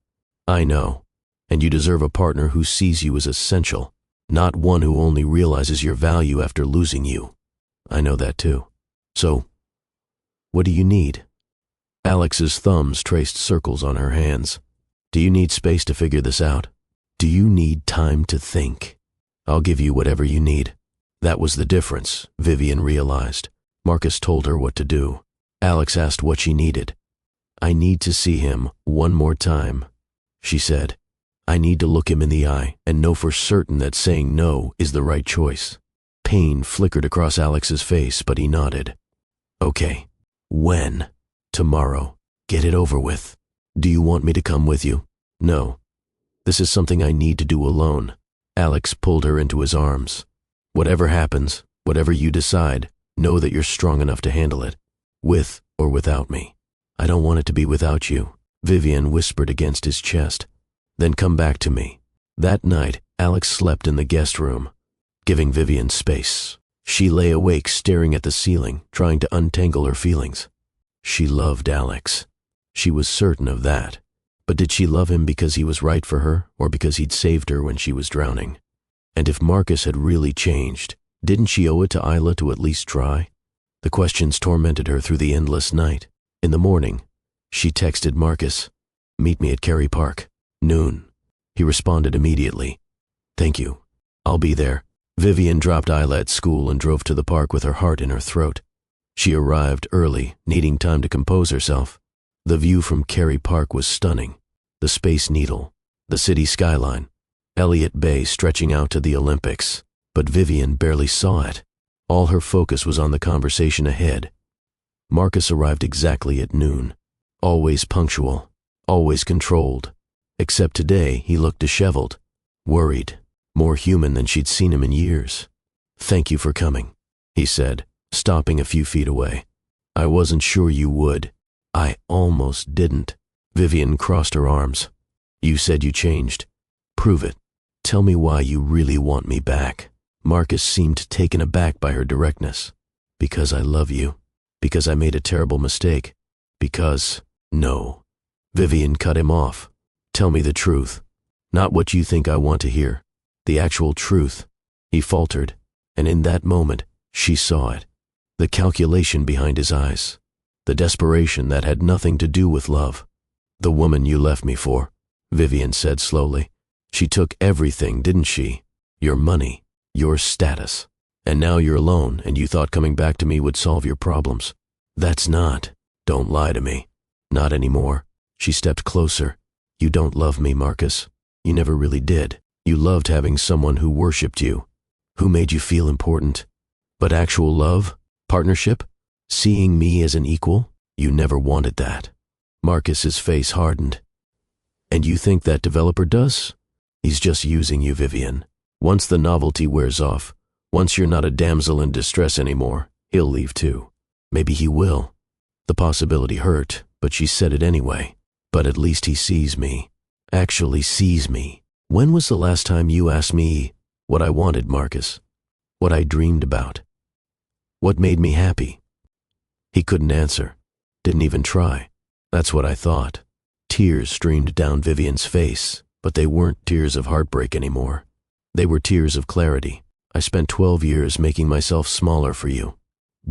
Speaker 1: I know. And you deserve a partner who sees you as essential, not one who only realizes your value after losing you. I know that too. So, what do you need? Alex's thumbs traced circles on her hands. Do you need space to figure this out? Do you need time to think? I'll give you whatever you need. That was the difference, Vivian realized. Marcus told her what to do. Alex asked what she needed. I need to see him one more time, she said. I need to look him in the eye and know for certain that saying no is the right choice. Pain flickered across Alex's face, but he nodded. Okay. When? Tomorrow. Get it over with. Do you want me to come with you? No. This is something I need to do alone. Alex pulled her into his arms. Whatever happens, whatever you decide, know that you're strong enough to handle it, with or without me. I don't want it to be without you, Vivian whispered against his chest. Then come back to me. That night, Alex slept in the guest room, giving Vivian space. She lay awake staring at the ceiling, trying to untangle her feelings. She loved Alex. She was certain of that. But did she love him because he was right for her, or because he'd saved her when she was drowning? And if Marcus had really changed, didn't she owe it to Isla to at least try? The questions tormented her through the endless night. In the morning, she texted Marcus, "Meet me at Kerry Park, noon." He responded immediately, "Thank you. I'll be there." Vivian dropped Isla at school and drove to the park with her heart in her throat. She arrived early, needing time to compose herself. The view from Kerry Park was stunning. The Space Needle, the city skyline, Elliott Bay stretching out to the Olympics. But Vivian barely saw it. All her focus was on the conversation ahead. Marcus arrived exactly at noon. Always punctual, always controlled. Except today, he looked disheveled, worried, more human than she'd seen him in years. "Thank you for coming," he said, stopping a few feet away. "I wasn't sure you would." "I almost didn't." Vivian crossed her arms. "You said you changed. Prove it. Tell me why you really want me back." Marcus seemed taken aback by her directness. "Because I love you. Because I made a terrible mistake. Because—" "No." Vivian cut him off. "Tell me the truth. Not what you think I want to hear. The actual truth." He faltered, and in that moment, she saw it. The calculation behind his eyes. The desperation that had nothing to do with love. "The woman you left me for," Vivian said slowly. "She took everything, didn't she? Your money, your status. And now you're alone, and you thought coming back to me would solve your problems. That's not. Don't lie to me. Not anymore." She stepped closer. "You don't love me, Marcus. You never really did. You loved having someone who worshipped you, who made you feel important. But actual love, partnership, seeing me as an equal, you never wanted that." Marcus's face hardened. "And you think that developer does? He's just using you, Vivian. Once the novelty wears off, once you're not a damsel in distress anymore, he'll leave too. Maybe he will." The possibility hurt, but she said it anyway. "But at least he sees me. Actually sees me. When was the last time you asked me what I wanted, Marcus? What I dreamed about? What made me happy?" He couldn't answer. Didn't even try. That's what I thought. Tears streamed down Vivian's face, but they weren't tears of heartbreak anymore. They were tears of clarity. "I spent 12 years making myself smaller for you,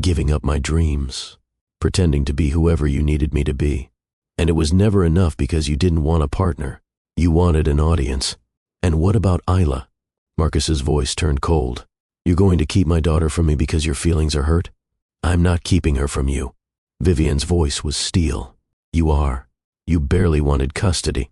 Speaker 1: giving up my dreams, pretending to be whoever you needed me to be. And it was never enough because you didn't want a partner. You wanted an audience. And what about Isla?" Marcus's voice turned cold. "You're going to keep my daughter from me because your feelings are hurt? I'm not keeping her from you." Vivian's voice was steel. "You are. You barely wanted custody.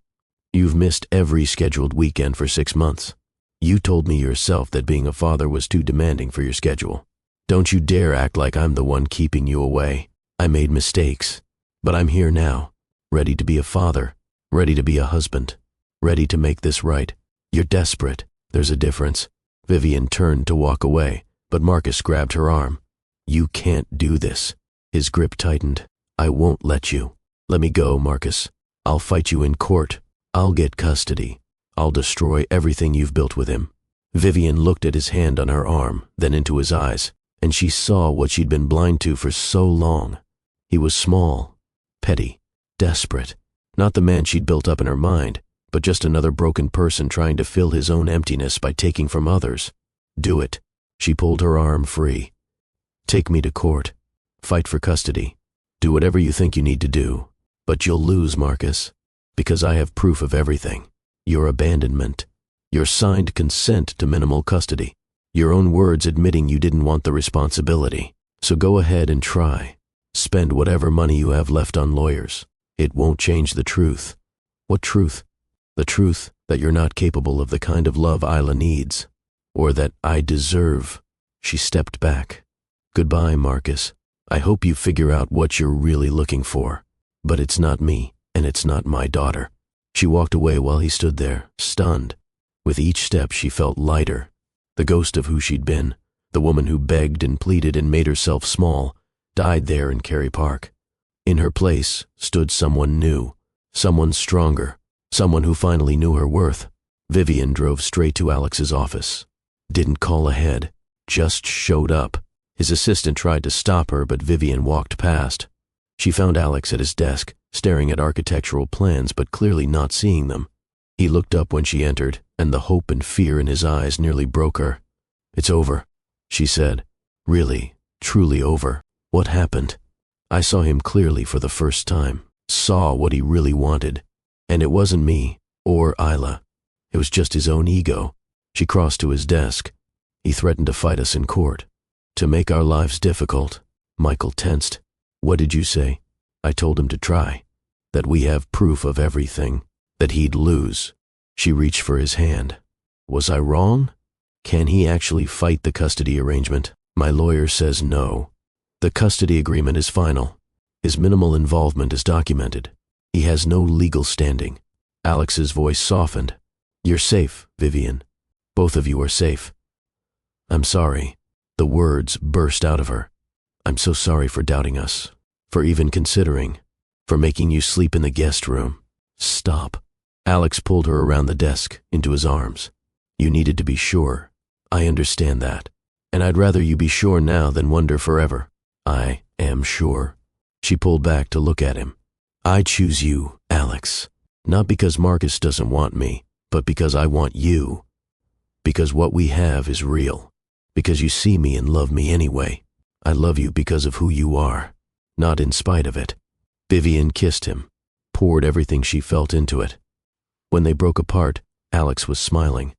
Speaker 1: You've missed every scheduled weekend for 6 months. You told me yourself that being a father was too demanding for your schedule. Don't you dare act like I'm the one keeping you away. I made mistakes, but I'm here now, ready to be a father, ready to be a husband, ready to make this right. You're desperate. There's a difference." Vivian turned to walk away, but Marcus grabbed her arm. "You can't do this." His grip tightened. "I won't let you. Let me go, Marcus. I'll fight you in court. I'll get custody. I'll destroy everything you've built with him." Vivian looked at his hand on her arm, then into his eyes, and she saw what she'd been blind to for so long. He was small, petty, desperate. Not the man she'd built up in her mind, but just another broken person trying to fill his own emptiness by taking from others. "Do it." She pulled her arm free. "Take me to court. Fight for custody. Do whatever you think you need to do. But you'll lose, Marcus, because I have proof of everything. Your abandonment. Your signed consent to minimal custody. Your own words admitting you didn't want the responsibility. So go ahead and try. Spend whatever money you have left on lawyers. It won't change the truth." "What truth?" "The truth that you're not capable of the kind of love Isla needs. Or that I deserve." She stepped back. "Goodbye, Marcus. I hope you figure out what you're really looking for. But it's not me, and it's not my daughter." She walked away while he stood there, stunned. With each step she felt lighter. The ghost of who she'd been, the woman who begged and pleaded and made herself small, died there in Kerry Park. In her place stood someone new, someone stronger, someone who finally knew her worth. Vivian drove straight to Alex's office. Didn't call ahead, just showed up. His assistant tried to stop her, but Vivian walked past. She found Alex at his desk, staring at architectural plans but clearly not seeing them. He looked up when she entered, and the hope and fear in his eyes nearly broke her. "It's over," she said. "Really, truly over." What happened? I saw him clearly for the first time, saw what he really wanted. And it wasn't me, or Isla. It was just his own ego. She crossed to his desk. He threatened to fight us in court. To make our lives difficult. Michael tensed. What did you say? I told him to try. That we have proof of everything. That he'd lose. She reached for his hand. Was I wrong? Can he actually fight the custody arrangement? My lawyer says no. The custody agreement is final. His minimal involvement is documented. He has no legal standing. Alex's voice softened. You're safe, Vivian. Both of you are safe. I'm sorry. The words burst out of her. I'm so sorry for doubting us. For even considering. For making you sleep in the guest room. Stop. Alex pulled her around the desk, into his arms. You needed to be sure. I understand that. And I'd rather you be sure now than wonder forever. I am sure. She pulled back to look at him. I choose you, Alex. Not because Marcus doesn't want me, but because I want you. Because what we have is real. Because you see me and love me anyway. I love you because of who you are, not in spite of it. Vivian kissed him, poured everything she felt into it. When they broke apart, Alex was smiling.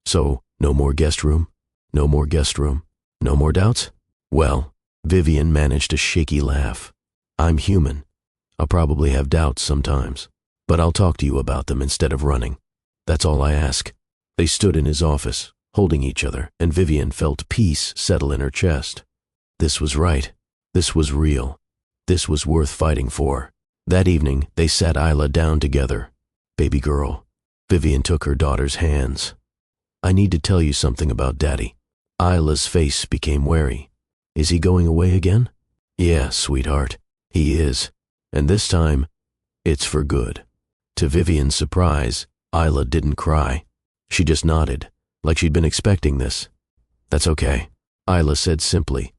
Speaker 1: So, no more guest room? No more guest room? No more doubts? Well, Vivian managed a shaky laugh. I'm human. I'll probably have doubts sometimes, but I'll talk to you about them instead of running. That's all I ask. They stood in his office, holding each other, and Vivian felt peace settle in her chest. This was right. This was real. This was worth fighting for. That evening, they sat Isla down together. Baby girl. Vivian took her daughter's hands. I need to tell you something about Daddy. Isla's face became wary. Is he going away again? Yeah, sweetheart. He is. And this time, it's for good. To Vivian's surprise, Isla didn't cry. She just nodded, like she'd been expecting this. That's okay, Isla said simply.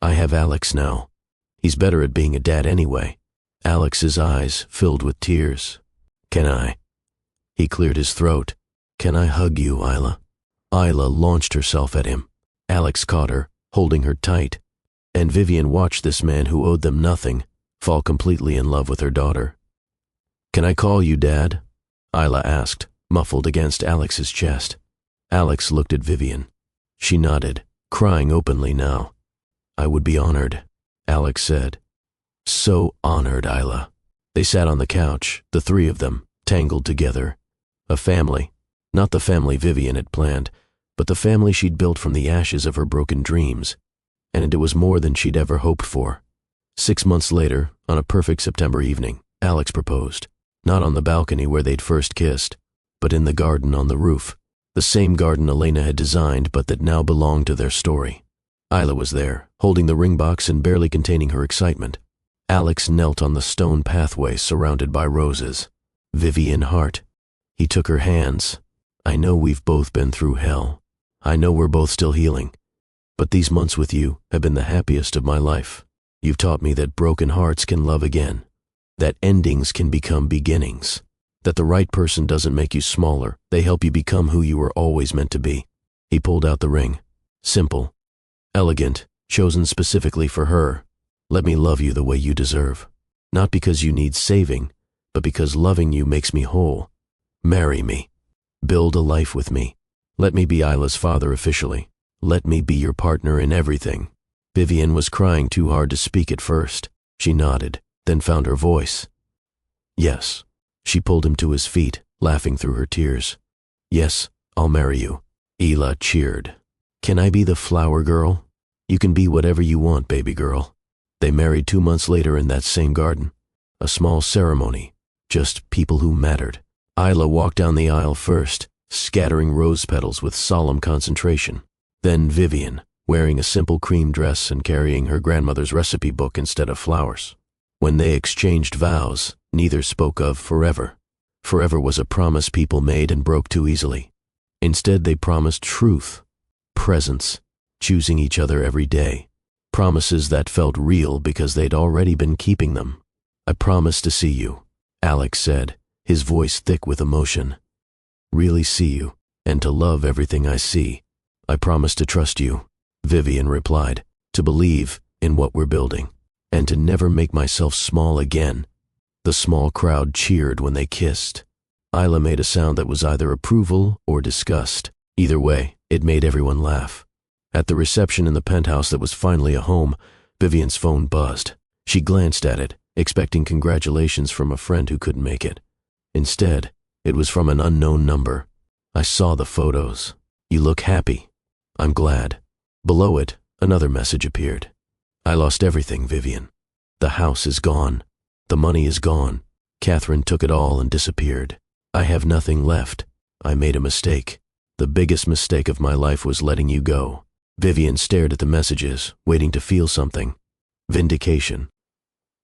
Speaker 1: I have Alex now. He's better at being a dad anyway. Alex's eyes filled with tears. Can I? He cleared his throat. Can I hug you, Isla? Isla launched herself at him. Alex caught her, holding her tight. And Vivian watched this man who owed them nothing fall completely in love with her daughter. Can I call you Dad? Isla asked, muffled against Alex's chest. Alex looked at Vivian. She nodded, crying openly now. I would be honored, Alex said. So honored, Isla. They sat on the couch, the three of them, tangled together. A family. Not the family Vivian had planned, but the family she'd built from the ashes of her broken dreams. And it was more than she'd ever hoped for. 6 months later, on a perfect September evening, Alex proposed. Not on the balcony where they'd first kissed, but in the garden on the roof. The same garden Elena had designed but that now belonged to their story. Isla was there, holding the ring box and barely containing her excitement. Alex knelt on the stone pathway surrounded by roses. Vivian Hart. He took her hands. I know we've both been through hell. I know we're both still healing. But these months with you have been the happiest of my life. You've taught me that broken hearts can love again. That endings can become beginnings. That the right person doesn't make you smaller. They help you become who you were always meant to be. He pulled out the ring. Simple. Elegant. Chosen specifically for her. Let me love you the way you deserve. Not because you need saving, but because loving you makes me whole. Marry me. Build a life with me. Let me be Isla's father officially. Let me be your partner in everything. Vivian was crying too hard to speak at first. She nodded, then found her voice. Yes. She pulled him to his feet, laughing through her tears. Yes, I'll marry you. Isla cheered. Can I be the flower girl? You can be whatever you want, baby girl. They married 2 months later in that same garden. A small ceremony. Just people who mattered. Isla walked down the aisle first, scattering rose petals with solemn concentration. Then Vivian, wearing a simple cream dress and carrying her grandmother's recipe book instead of flowers. When they exchanged vows, neither spoke of forever. Forever was a promise people made and broke too easily. Instead, they promised truth, presence, choosing each other every day. Promises that felt real because they'd already been keeping them. I promise to see you, Alex said, his voice thick with emotion. Really see you, and to love everything I see. I promise to trust you, Vivian replied, to believe in what we're building, and to never make myself small again." The small crowd cheered when they kissed. Isla made a sound that was either approval or disgust. Either way, it made everyone laugh. At the reception in the penthouse that was finally a home, Vivian's phone buzzed. She glanced at it, expecting congratulations from a friend who couldn't make it. Instead, it was from an unknown number. "I saw the photos. You look happy. I'm glad." Below it, another message appeared. "I lost everything, Vivian. The house is gone. The money is gone. Catherine took it all and disappeared. I have nothing left. I made a mistake. The biggest mistake of my life was letting you go." Vivian stared at the messages, waiting to feel something. Vindication.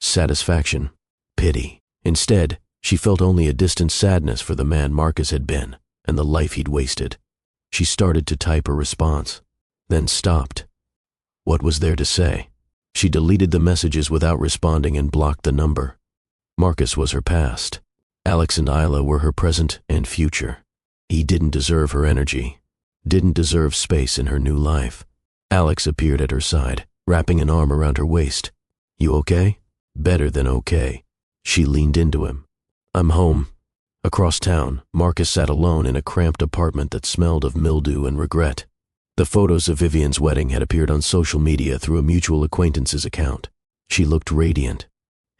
Speaker 1: Satisfaction. Pity. Instead, she felt only a distant sadness for the man Marcus had been and the life he'd wasted. She started to type her response, then stopped. What was there to say? She deleted the messages without responding and blocked the number. Marcus was her past. Alex and Isla were her present and future. He didn't deserve her energy, didn't deserve space in her new life. Alex appeared at her side, wrapping an arm around her waist. "You okay?" "Better than okay." She leaned into him. "I'm home." Across town, Marcus sat alone in a cramped apartment that smelled of mildew and regret. The photos of Vivian's wedding had appeared on social media through a mutual acquaintance's account. She looked radiant,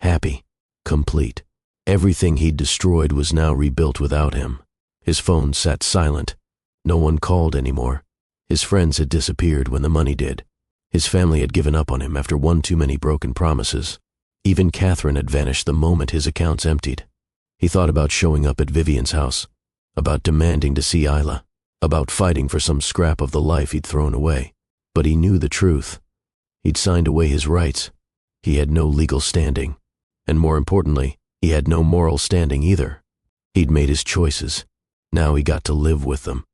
Speaker 1: happy, complete. Everything he'd destroyed was now rebuilt without him. His phone sat silent. No one called anymore. His friends had disappeared when the money did. His family had given up on him after one too many broken promises. Even Catherine had vanished the moment his accounts emptied. He thought about showing up at Vivian's house, about demanding to see Isla, about fighting for some scrap of the life he'd thrown away. But he knew the truth. He'd signed away his rights. He had no legal standing. And more importantly, he had no moral standing either. He'd made his choices. Now he got to live with them.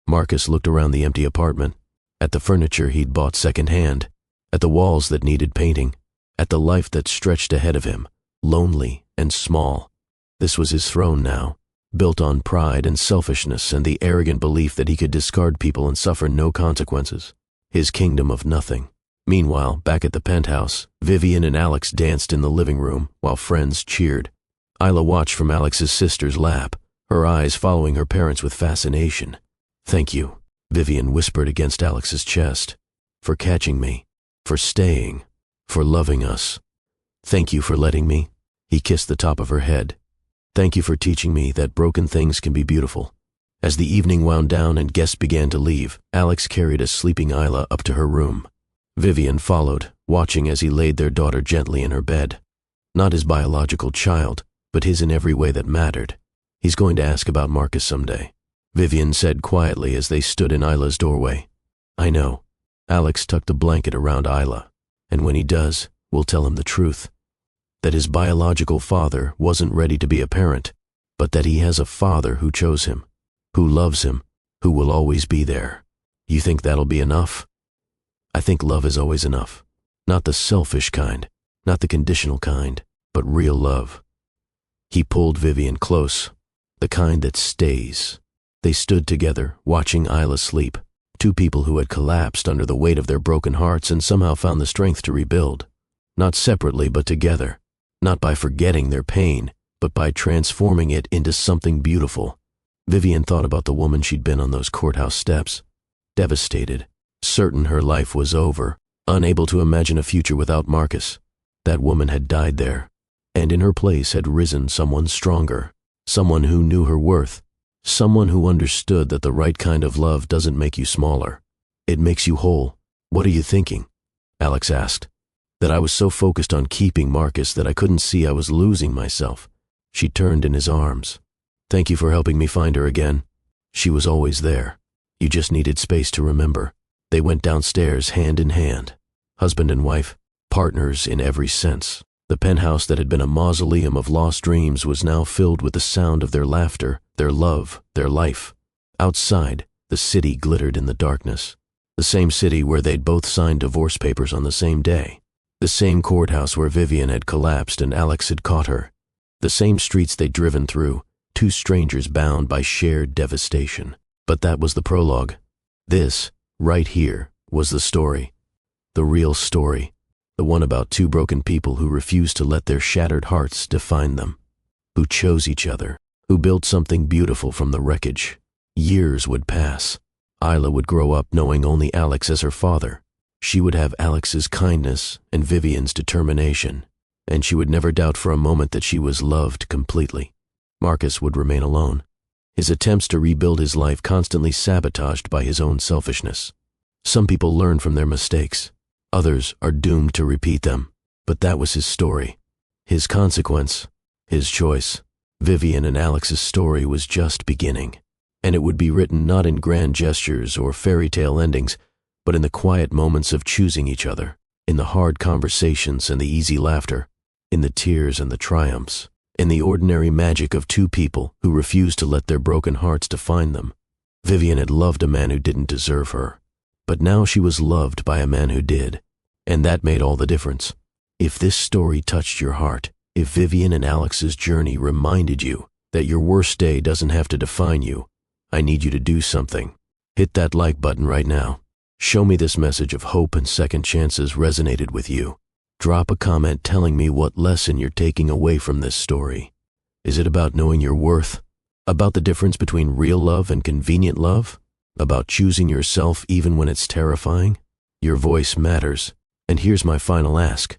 Speaker 1: Marcus looked around the empty apartment, at the furniture he'd bought secondhand, at the walls that needed painting, at the life that stretched ahead of him, lonely and small. This was his throne now, built on pride and selfishness and the arrogant belief that he could discard people and suffer no consequences. His kingdom of nothing. Meanwhile, back at the penthouse, Vivian and Alex danced in the living room while friends cheered. Isla watched from Alex's sister's lap, her eyes following her parents with fascination. "Thank you," Vivian whispered against Alex's chest, "for catching me, for staying, for loving us. Thank you for letting me." He kissed the top of her head. "Thank you for teaching me that broken things can be beautiful." As the evening wound down and guests began to leave, Alex carried a sleeping Isla up to her room. Vivian followed, watching as he laid their daughter gently in her bed. Not his biological child, but his in every way that mattered. "He's going to ask about Marcus someday," Vivian said quietly as they stood in Isla's doorway. "I know." Alex tucked a blanket around Isla. "And when he does, we'll tell him the truth. That his biological father wasn't ready to be a parent, but that he has a father who chose him, who loves him, who will always be there. You think that'll be enough?" "I think love is always enough. Not the selfish kind, not the conditional kind, but real love." He pulled Vivian close, the kind that stays. They stood together, watching Isla sleep, two people who had collapsed under the weight of their broken hearts and somehow found the strength to rebuild. Not separately, but together. Not by forgetting their pain, but by transforming it into something beautiful. Vivian thought about the woman she'd been on those courthouse steps. Devastated, certain her life was over, unable to imagine a future without Marcus. That woman had died there, and in her place had risen someone stronger, someone who knew her worth, someone who understood that the right kind of love doesn't make you smaller. It makes you whole. "What are you thinking?" Alex asked. "That I was so focused on keeping Marcus that I couldn't see I was losing myself." She turned in his arms. "Thank you for helping me find her again. She was always there. You just needed space to remember." They went downstairs hand in hand, husband and wife, partners in every sense. The penthouse that had been a mausoleum of lost dreams was now filled with the sound of their laughter, their love, their life. Outside, the city glittered in the darkness. The same city where they'd both signed divorce papers on the same day. The same courthouse where Vivian had collapsed and Alex had caught her. The same streets they'd driven through, two strangers bound by shared devastation. But that was the prologue. This, right here, was the story. The real story. The one about two broken people who refused to let their shattered hearts define them, who chose each other, who built something beautiful from the wreckage. Years would pass. Isla would grow up knowing only Alex as her father. She would have Alex's kindness and Vivian's determination, and she would never doubt for a moment that she was loved completely. Marcus would remain alone, his attempts to rebuild his life constantly sabotaged by his own selfishness. Some people learn from their mistakes. Others are doomed to repeat them. But that was his story, his consequence, his choice. Vivian and Alex's story was just beginning, and it would be written not in grand gestures or fairy tale endings, but in the quiet moments of choosing each other, in the hard conversations and the easy laughter, in the tears and the triumphs, in the ordinary magic of two people who refused to let their broken hearts define them. Vivian had loved a man who didn't deserve her, but now she was loved by a man who did, and that made all the difference. If this story touched your heart, if Vivian and Alex's journey reminded you that your worst day doesn't have to define you, I need you to do something. Hit that like button right now. Show me this message of hope and second chances resonated with you. Drop a comment telling me what lesson you're taking away from this story. Is it about knowing your worth? About the difference between real love and convenient love? About choosing yourself even when it's terrifying? Your voice matters, and here's my final ask.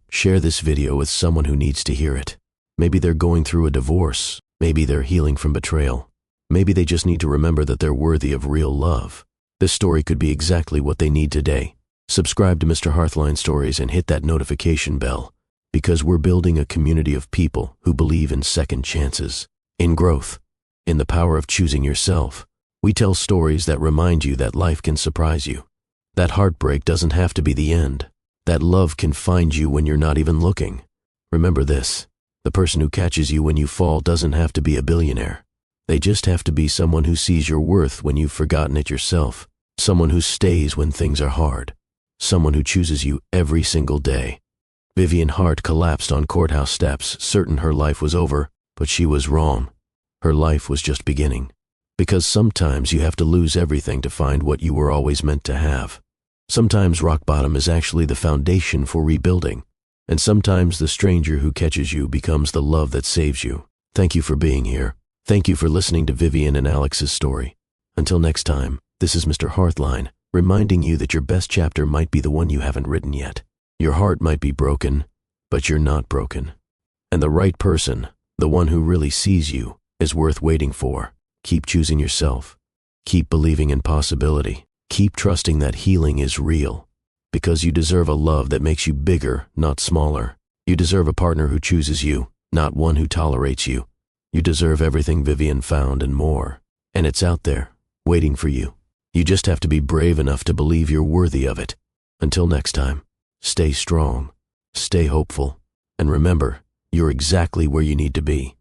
Speaker 1: Share this video with someone who needs to hear it. Maybe they're going through a divorce. Maybe they're healing from betrayal. Maybe they just need to remember that they're worthy of real love. This story could be exactly what they need today. Subscribe to Mr. Hearthline Stories and hit that notification bell, because we're building a community of people who believe in second chances, in growth, in the power of choosing yourself. We tell stories that remind you that life can surprise you, that heartbreak doesn't have to be the end, that love can find you when you're not even looking. Remember this, the person who catches you when you fall doesn't have to be a billionaire. They just have to be someone who sees your worth when you've forgotten it yourself, someone who stays when things are hard, someone who chooses you every single day. Vivian Hart collapsed on courthouse steps, certain her life was over, but she was wrong. Her life was just beginning. Because sometimes you have to lose everything to find what you were always meant to have. Sometimes rock bottom is actually the foundation for rebuilding, and sometimes the stranger who catches you becomes the love that saves you. Thank you for being here. Thank you for listening to Vivian and Alex's story. Until next time, this is Mr. Hearthline, reminding you that your best chapter might be the one you haven't written yet. Your heart might be broken, but you're not broken. And the right person, the one who really sees you, is worth waiting for. Keep choosing yourself. Keep believing in possibility. Keep trusting that healing is real. Because you deserve a love that makes you bigger, not smaller. You deserve a partner who chooses you, not one who tolerates you. You deserve everything Vivian found and more. And it's out there, waiting for you. You just have to be brave enough to believe you're worthy of it. Until next time, stay strong, stay hopeful, and remember, you're exactly where you need to be.